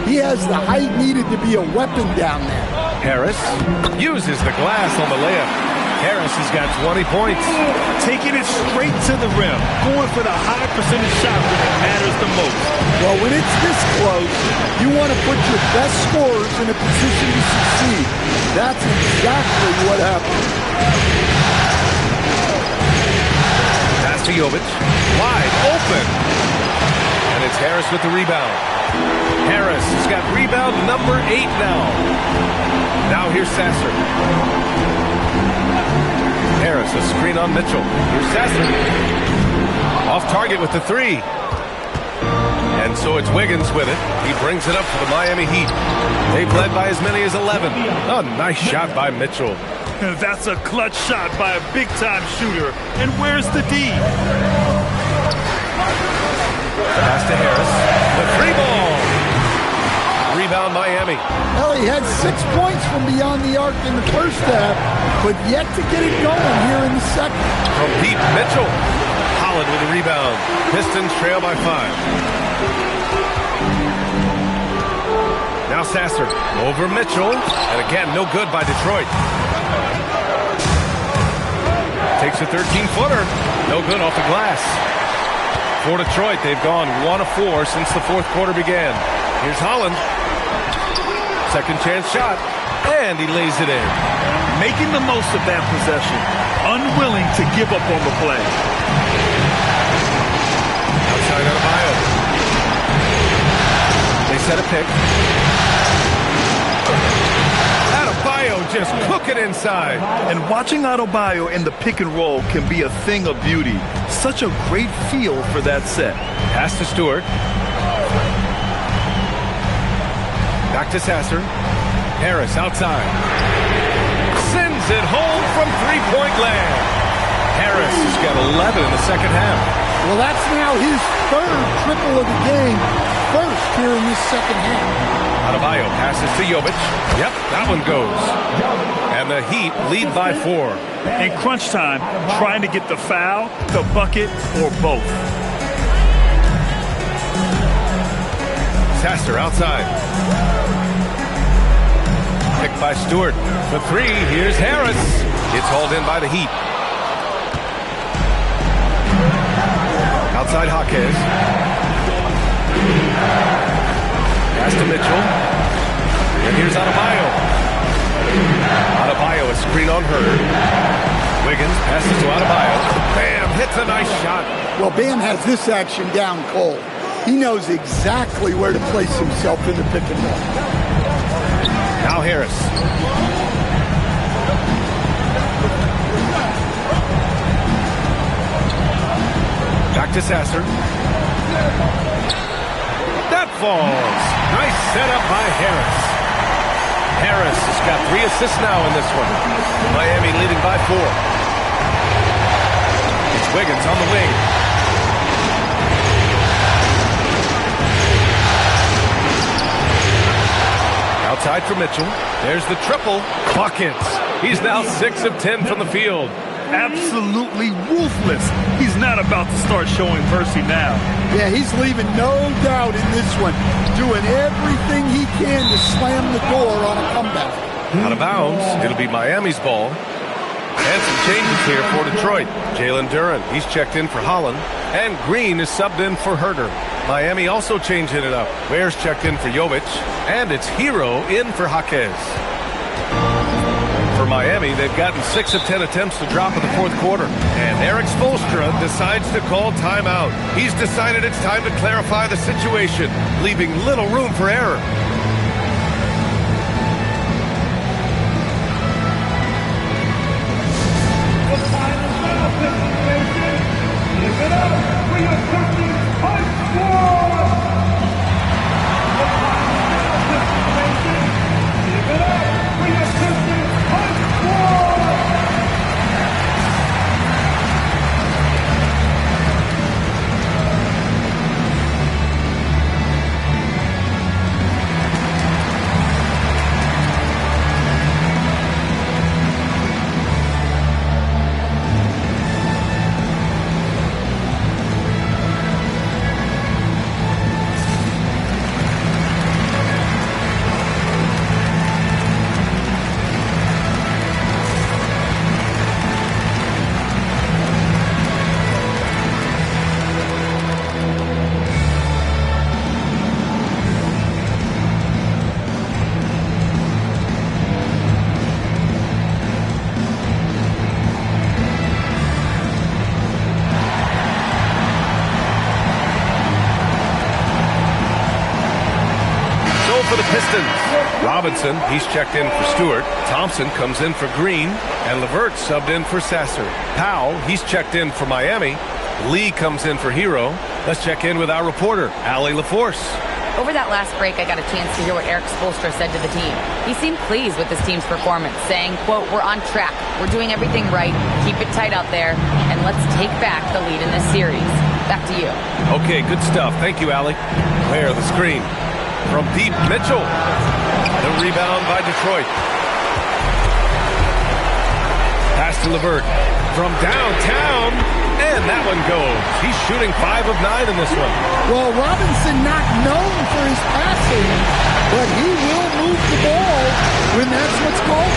He has the height needed to be a weapon down there. Harris uses the glass on the layup. Harris has got 20 points. Taking it straight to the rim. Going for the high percentage shot when it matters the most. Well, when it's this close, you want to put your best scorers in a position to succeed. That's exactly what happened. Pass to Jovic. Wide open. And it's Harris with the rebound. Harris has got rebound number 8 now. Now here's Sasser. Harris, a screen on Mitchell. Here's Sasser. Off target with the 3. And so it's Wiggins with it. He brings it up for the Miami Heat. They've led by as many as 11. Oh, nice shot by Mitchell. That's a clutch shot by a big-time shooter. And where's the D? Pass to Harris. The 3 ball. rebound, Miami. Well, he had 6 points from beyond the arc in the first half, but yet to get it going here in the second. From Pete Mitchell. Holland with the rebound. Pistons trail by 5. Now Sasser over Mitchell. And again, no good by Detroit. Takes a 13-footer. No good off the glass. For Detroit, they've gone 1 of 4 since the fourth quarter began. Here's Holland. Second chance shot. And he lays it in. Making the most of that possession. Unwilling to give up on the play. Outside Adebayo. They set a pick. Adebayo just cooking inside. And watching Adebayo in the pick and roll can be a thing of beauty. Such a great feel for that set. Pass to Stewart. Back to Sasser. Harris outside. Sends it home from three-point land. Harris has got 11 in the second half. Well, that's now his third triple of the game. First here in this second half. Adebayo passes to Jovic. Yep, that one goes. And the Heat lead by 4. In crunch time, trying to get the foul, the bucket, or both. Sasser outside. Picked by Stewart. For 3, here's Harris. It's hauled in by the Heat. Outside Jaquez. Pass to Mitchell. And here's Adebayo. Adebayo, a screen on Herder. Wiggins passes to Adebayo. Bam, hits a nice shot. Well, Bam has this action down cold. He knows exactly where to place himself in the pick and roll. Now Harris. Back to Sasser. That falls. Nice setup by Harris. Harris has got 3 assists now in this one. Miami leading by 4. It's Wiggins on the wing. Outside for Mitchell. There's the triple. Buckets. He's now 6 of 10 from the field. Absolutely ruthless. He's not about to start showing mercy now. Yeah, he's leaving no doubt in this one. Doing everything he can to slam the door on a comeback. Out of bounds. It'll be Miami's ball. And some changes here for Detroit. Jalen Duren, he's checked in for Holland. And Green is subbed in for Herder. Miami also changing it up. Ware's checked in for Jovic. And it's Hero in for Jaquez. For Miami, they've gotten 6 of 10 attempts to drop in the fourth quarter. And Eric Spoelstra decides to call timeout. He's decided it's time to clarify the situation, leaving little room for error. The time is now, Pistons Nation. Give it up for your Pistons High Squad! The time is now, Pistons Nation. Give it up for your Pistons High Squad! For the Pistons, Robinson, he's checked in for Stewart. Thompson comes in for Green. And LeVert subbed in for Sasser. Powell, he's checked in for Miami. Lee comes in for Hero. Let's check in with our reporter, Allie LaForce. Over that last break, I got a chance to hear what Eric Spoelstra said to the team. He seemed pleased with his team's performance, saying, quote, "We're on track. We're doing everything right. Keep it tight out there. And let's take back the lead in this series." Back to you. Okay, good stuff. Thank you, Allie. Where the screen. From deep, Mitchell. The rebound by Detroit. Pass to LeVert. From downtown, and that one goes. He's shooting 5 of 9 in this one. Well, Robinson not known for his passing, but he will move the ball when that's what's called.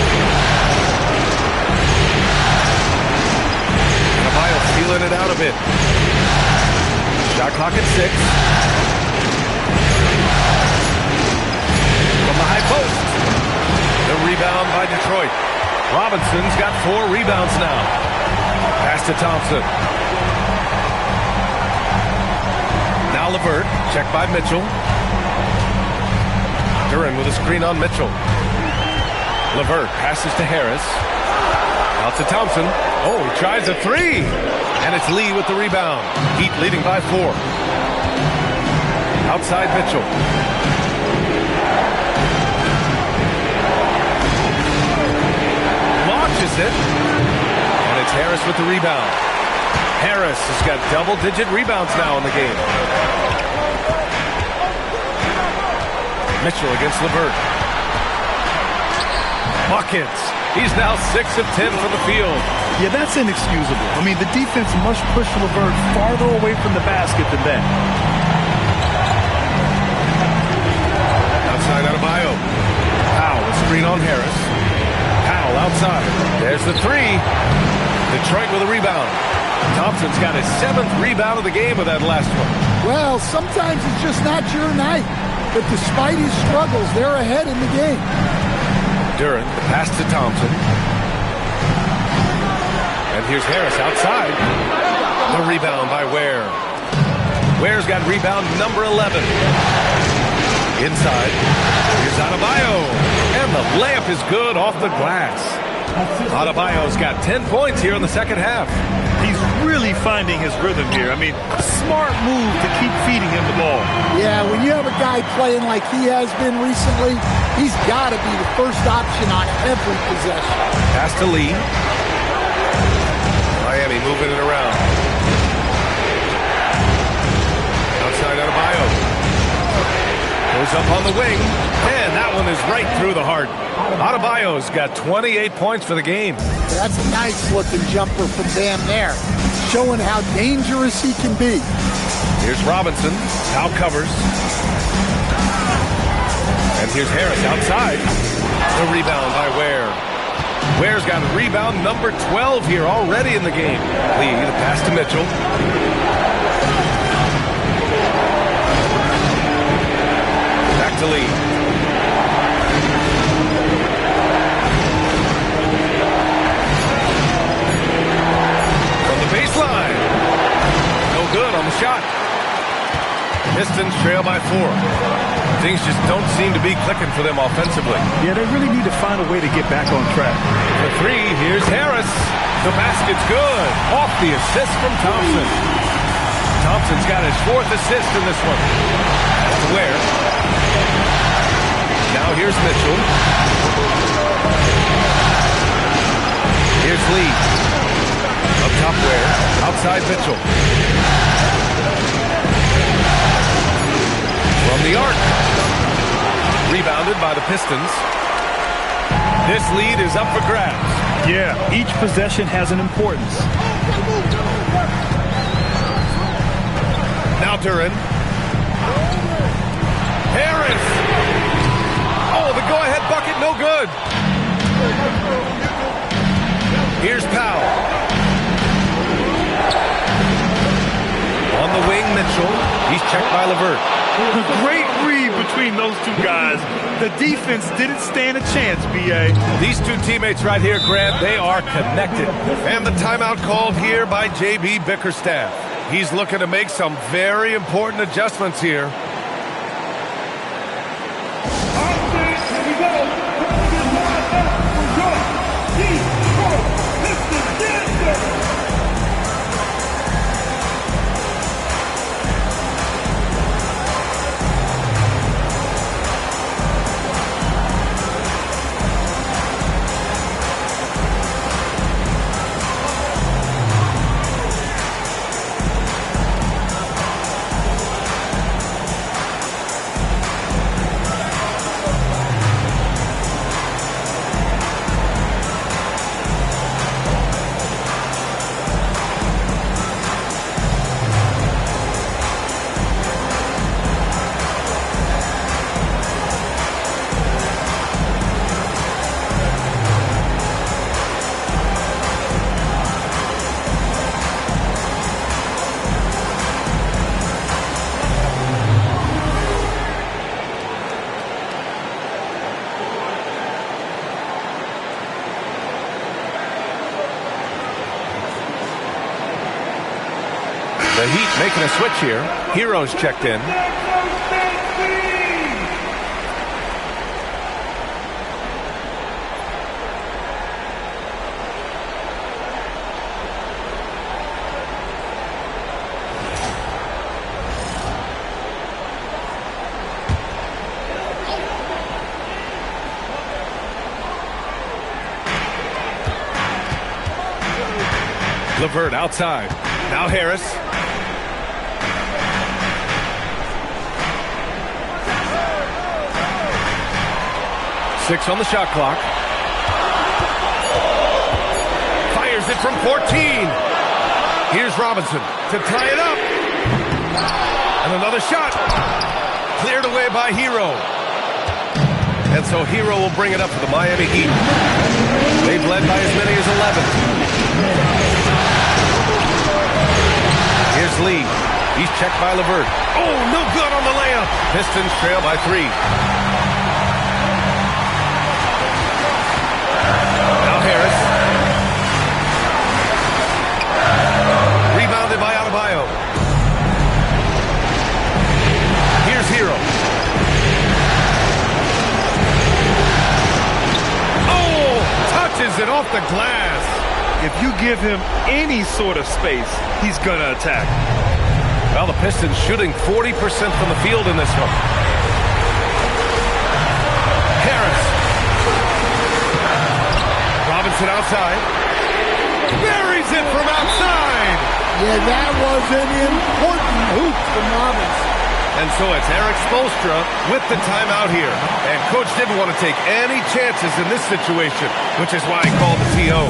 Adebayo feeling it out a bit. Shot clock at 6. From the high post. The rebound by Detroit. Robinson's got 4 rebounds now. Pass to Thompson. Now LeVert, checked by Mitchell. Duran with a screen on Mitchell. LeVert passes to Harris. Out to Thompson. Oh, he tries a 3. And it's Lee with the rebound. Heat leading by 4. Outside Mitchell. Launches it. And it's Harris with the rebound. Harris has got double-digit rebounds now in the game. Mitchell against LeVert. Buckets. He's now 6 of 10 from the field. Yeah, that's inexcusable. I mean, the defense must push LeVert farther away from the basket than that. Outside Adebayo. Powell, a screen on Harris. Powell outside. There's the 3. Detroit with a rebound. Thompson's got his 7th rebound of the game with that last one. Well, sometimes it's just not your night. But despite his struggles, they're ahead in the game. Duran, the pass to Thompson. And here's Harris outside. The rebound by Ware. Ware's got rebound number 11. Inside. Here's Adebayo. And the layup is good off the glass. Adebayo's got 10 points here in the second half. He's really finding his rhythm here. I mean, smart move to keep feeding him the ball. Yeah, when you have a guy playing like he has been recently, he's got to be the first option on every possession. Pass to Lee. Miami moving it around. Outside Adebayo. Goes up on the wing. And that one is right through the heart. Adebayo's got 28 points for the game. That's a nice-looking jumper from Bam there, showing how dangerous he can be. Here's Robinson. Now covers. And here's Harris outside. The rebound by Ware. Ware's got rebound number 12 here already in the game. Lee, the pass to Mitchell. Back to Lee. Baseline. No good on the shot. Pistons trail by 4. Things just don't seem to be clicking for them offensively. Yeah, they really need to find a way to get back on track. For 3, here's Harris. The basket's good. Off the assist from Thompson. Thompson's got his 4th assist in this one. That's Ware. Now here's Mitchell. Here's Lee. Up top Ware. Outside Mitchell. From the arc. Rebounded by the Pistons. This lead is up for grabs. Yeah, each possession has an importance. Now Duran. Harris. Oh, the go-ahead bucket, no good. Here's Powell. On the wing, Mitchell. He's checked by LeVert. Great read between those two guys. The defense didn't stand a chance, B.A. These two teammates right here, Grant, they are connected. And the timeout called here by J.B. Bickerstaff. He's looking to make some very important adjustments here. The Heat making a switch here. Hero's checked in. LeVert outside. Now Harris. Six on the shot clock. Fires it from 14. Here's Robinson to tie it up. And another shot. Cleared away by Hero. And so Hero will bring it up for the Miami Heat. They've led by as many as 11. Here's Lee. He's checked by LeVert. Oh, no good on the layup. Pistons trail by 3. Now Harris. Rebounded by Adebayo. Here's Hero. Oh, touches it off the glass. If you give him any sort of space, he's going to attack. Well, the Pistons shooting 40% from the field in this one. Harris. Robinson outside. Buries it from outside. Yeah, that was an important hoop from Robinson. And so it's Eric Spoelstra with the timeout here. And Coach didn't want to take any chances in this situation, which is why he called the TO.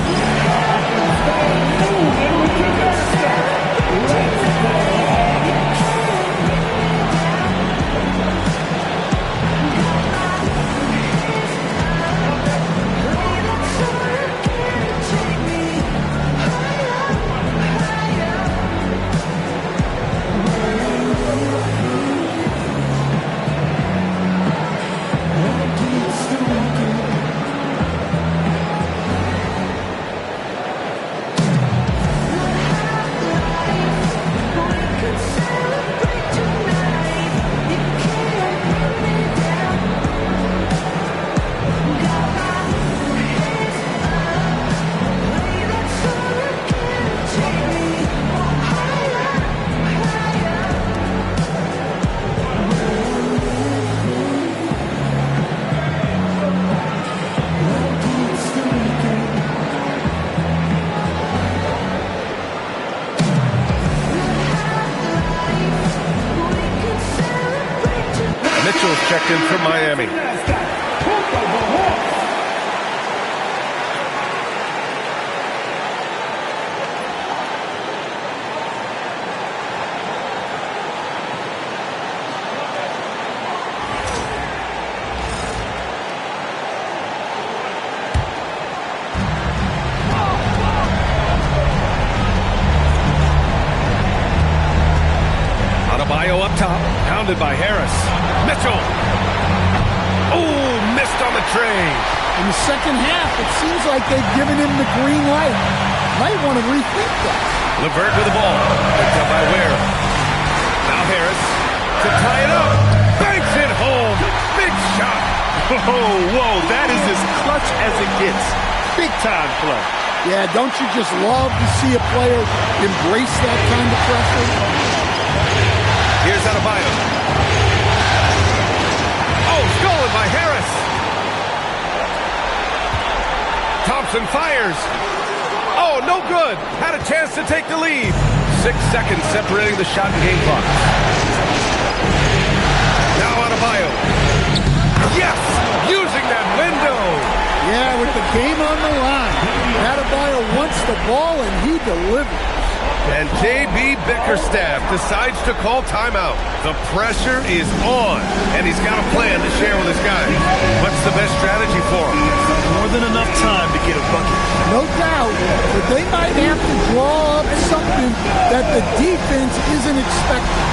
Mitchell's checked in for Miami. Adebayo up top, pounded by Harris. Mitchell. Oh, missed on the train. In the second half, it seems like they've given him the green light. Might want to rethink that. LeVert with the ball. Picked up by Ware. Now Harris to tie it up. Banks it home. Big shot. Oh, whoa, that is as clutch as it gets. Big time play. Yeah, don't you just love to see a player embrace that kind of pressure? Here's Adebayo. Oh, stolen by Harris. Thompson fires. Oh, no good. Had a chance to take the lead. 6 seconds separating the shot and game clock. Now Adebayo. Yes! Using that window. Yeah, with the game on the line. Adebayo wants the ball and he delivers. And J.B. Bickerstaff decides to call timeout. The pressure is on, and he's got a plan to share with his guys. What's the best strategy for him? More than enough time to get a bucket. No doubt, but they might have to draw up something that the defense isn't expecting.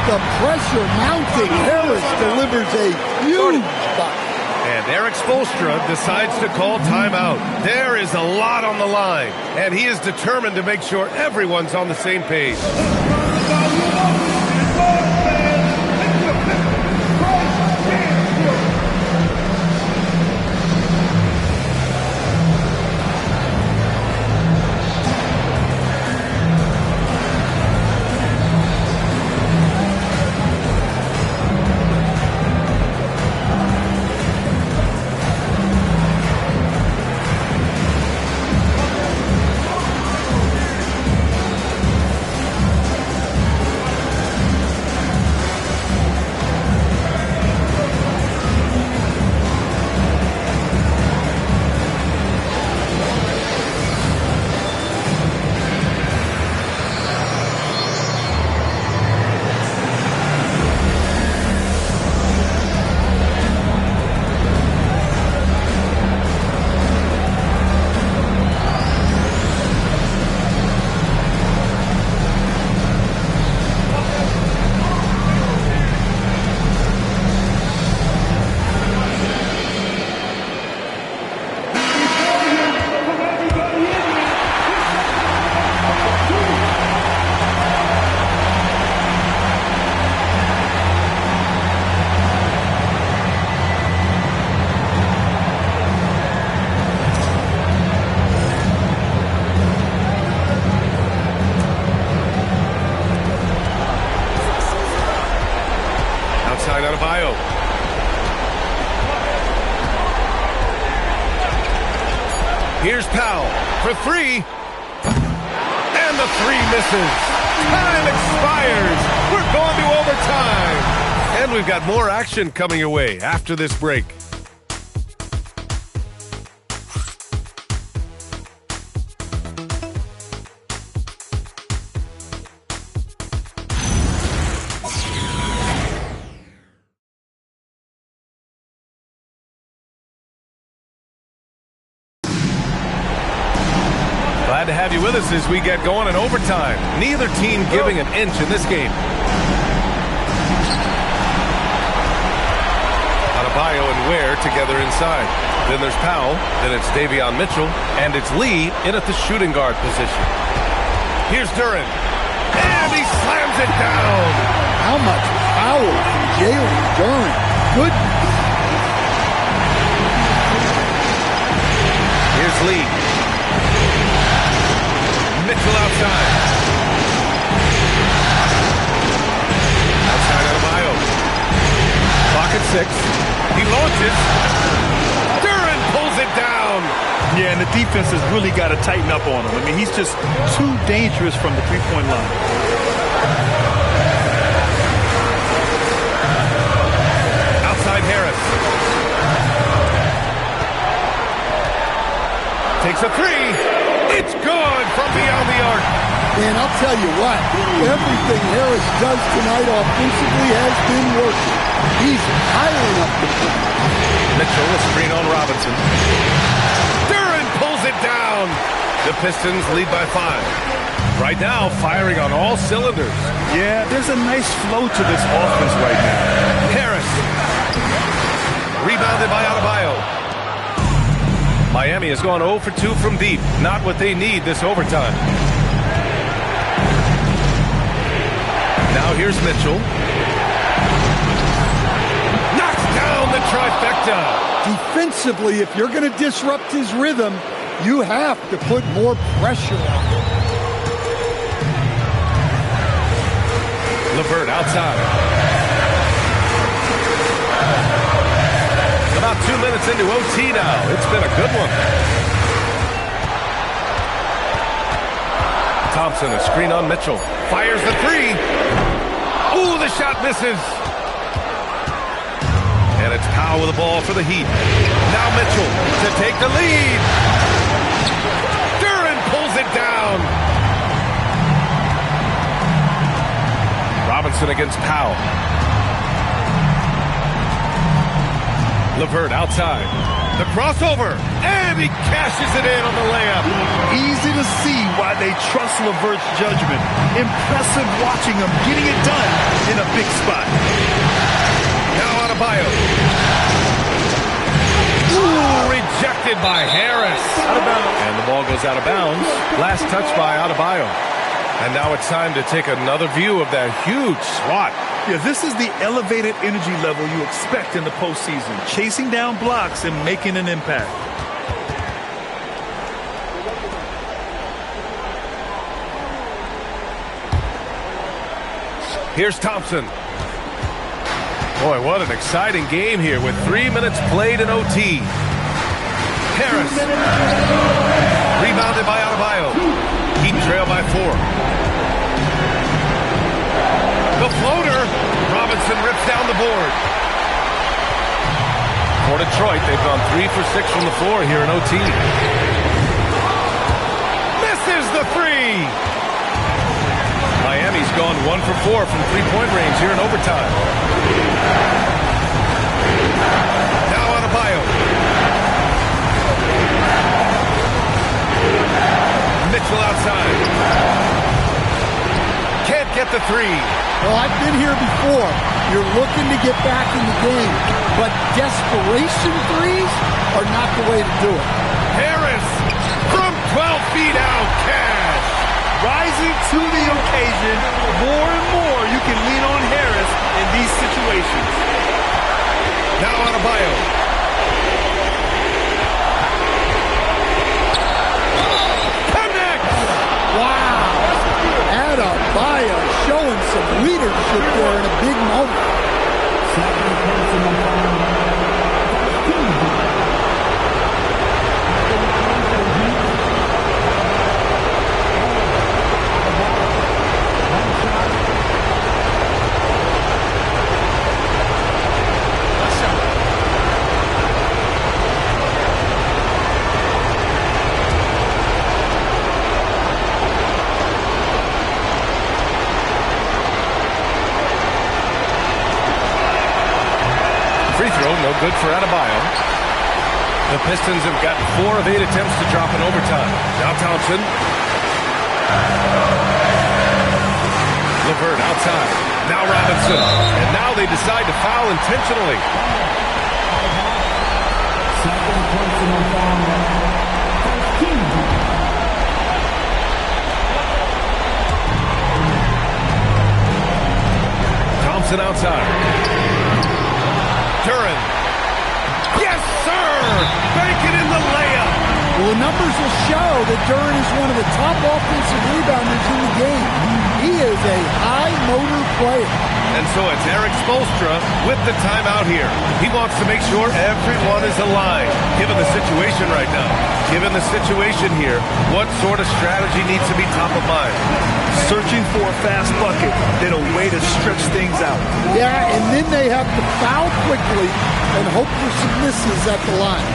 the pressure mounting, Harris delivers a huge bucket. And Eric Spoelstra decides to call timeout. There is a lot on the line, and he is determined to make sure everyone's on the same page. Here's Powell for three. And the three misses. Time expires. We're going to overtime. And we've got more action coming your way after this break. Glad to have you with us as we get going in overtime. Neither team giving an inch in this game. Adebayo and Ware together inside. Then there's Powell. Then it's Davion Mitchell. And it's Lee in at the shooting guard position. Here's Duren. And he slams it down. How much power from Jalen Duren. Goodness. Here's Lee. Mitchell outside. Outside Adebayo. Clock at 6. He launches. Duren pulls it down. Yeah, and the defense has really got to tighten up on him. I mean, he's just too dangerous from the three-point line. Outside Harris. Takes a three. It's good from beyond the arc. And I'll tell you what, everything Harris does tonight offensively has been working. He's piling up the points. Mitchell, a screen on Robinson. Duren pulls it down. The Pistons lead by 5. Right now, firing on all cylinders. Yeah, there's a nice flow to this offense right now. Harris. Rebounded by Adebayo. Miami has gone 0 for 2 from deep. Not what they need this overtime. Now here's Mitchell. Knocks down the trifecta. Defensively, if you're going to disrupt his rhythm, you have to put more pressure on him. LeVert outside. About 2 minutes into OT now. It's been a good one. Thompson, a screen on Mitchell. Fires the three. Ooh, the shot misses. And it's Powell with the ball for the Heat. Now Mitchell to take the lead. Duren pulls it down. Robinson against Powell. LeVert outside. The crossover, and he cashes it in on the layup. Easy to see why they trust LeVert's judgment. Impressive watching him getting it done in a big spot. Now Adebayo. Ooh, rejected by Harris. Out of bounds. And the ball goes out of bounds. Last touch by Adebayo. And now it's time to take another view of that huge swat. Yeah, this is the elevated energy level you expect in the postseason. Chasing down blocks and making an impact. Here's Thompson. Boy, what an exciting game here with 3 minutes played in OT. Harris. Rebounded by Adebayo. Heat trail by 4. The floater. Robinson rips down the board. For Detroit, they've gone 3 for 6 from the floor here in OT. Misses the 3. Miami's gone 1 for 4 from three-point range here in overtime. Now Adebayo. Mitchell outside. Can't get the 3. Well, I've been here before. You're looking to get back in the game, but desperation threes are not the way to do it. Harris from 12 feet out. Cash. Rising to the occasion. More and more you can lean on Harris in these situations. Now Adebayo. Connects. Wow. Adebayo showing some leadership there in a big moment. No good for Adebayo. The Pistons have got 4 of 8 attempts to drop in overtime. Now Thompson. LeVert outside. Now Robinson. And now they decide to foul intentionally. Thompson outside. Duran. Yes, sir! Bank it in the layup. Well, the numbers will show that Duran is one of the top offensive rebounders in the game. He is a high-motor player. And so it's Eric Spoelstra with the timeout here. He wants to make sure everyone is aligned, given the situation right now. Given the situation here, what sort of strategy needs to be top of mind? Searching for a fast bucket, then a way to stretch things out. Yeah, and then they have to foul quickly and hope for some misses at the line.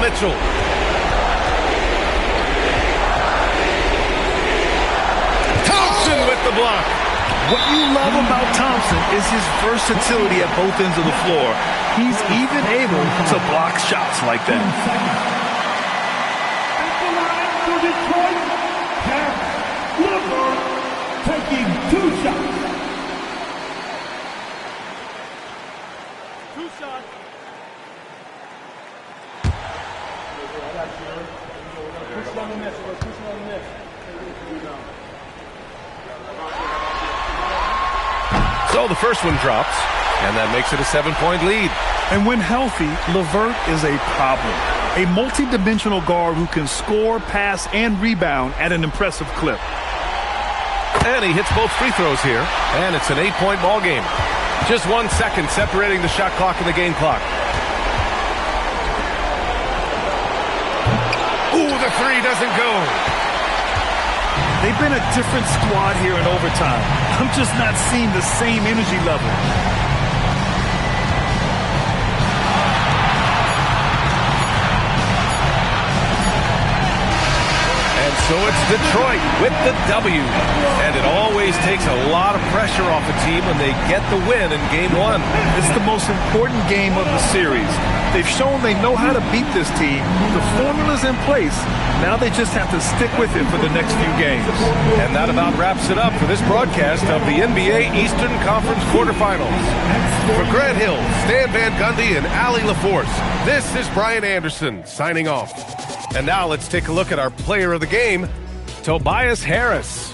Mitchell. Thompson with the block. What you love about Thompson is his versatility at both ends of the floor. He's even able to block shots like that. At the line for Detroit, Cap LeVert taking 2 shots. 2 shots. So the first one drops, and that makes it a 7-point lead. And when healthy, LeVert is a problem. A multi-dimensional guard who can score, pass, and rebound at an impressive clip. And he hits both free throws here, and it's an 8-point ball game. Just 1 second separating the shot clock and the game clock. Ooh, the three doesn't go. They've been a different squad here in overtime. I'm just not seeing the same energy level. And so it's Detroit with the W. And it always takes a lot of pressure off a team when they get the win in Game 1. It's the most important game of the series. They've shown they know how to beat this team. The formula's in place. Now they just have to stick with it for the next few games. And that about wraps it up for this broadcast of the NBA Eastern Conference quarterfinals. For Grant Hill, Stan Van Gundy, and Allie LaForce, this is Brian Anderson signing off. And now let's take a look at our player of the game, Tobias Harris.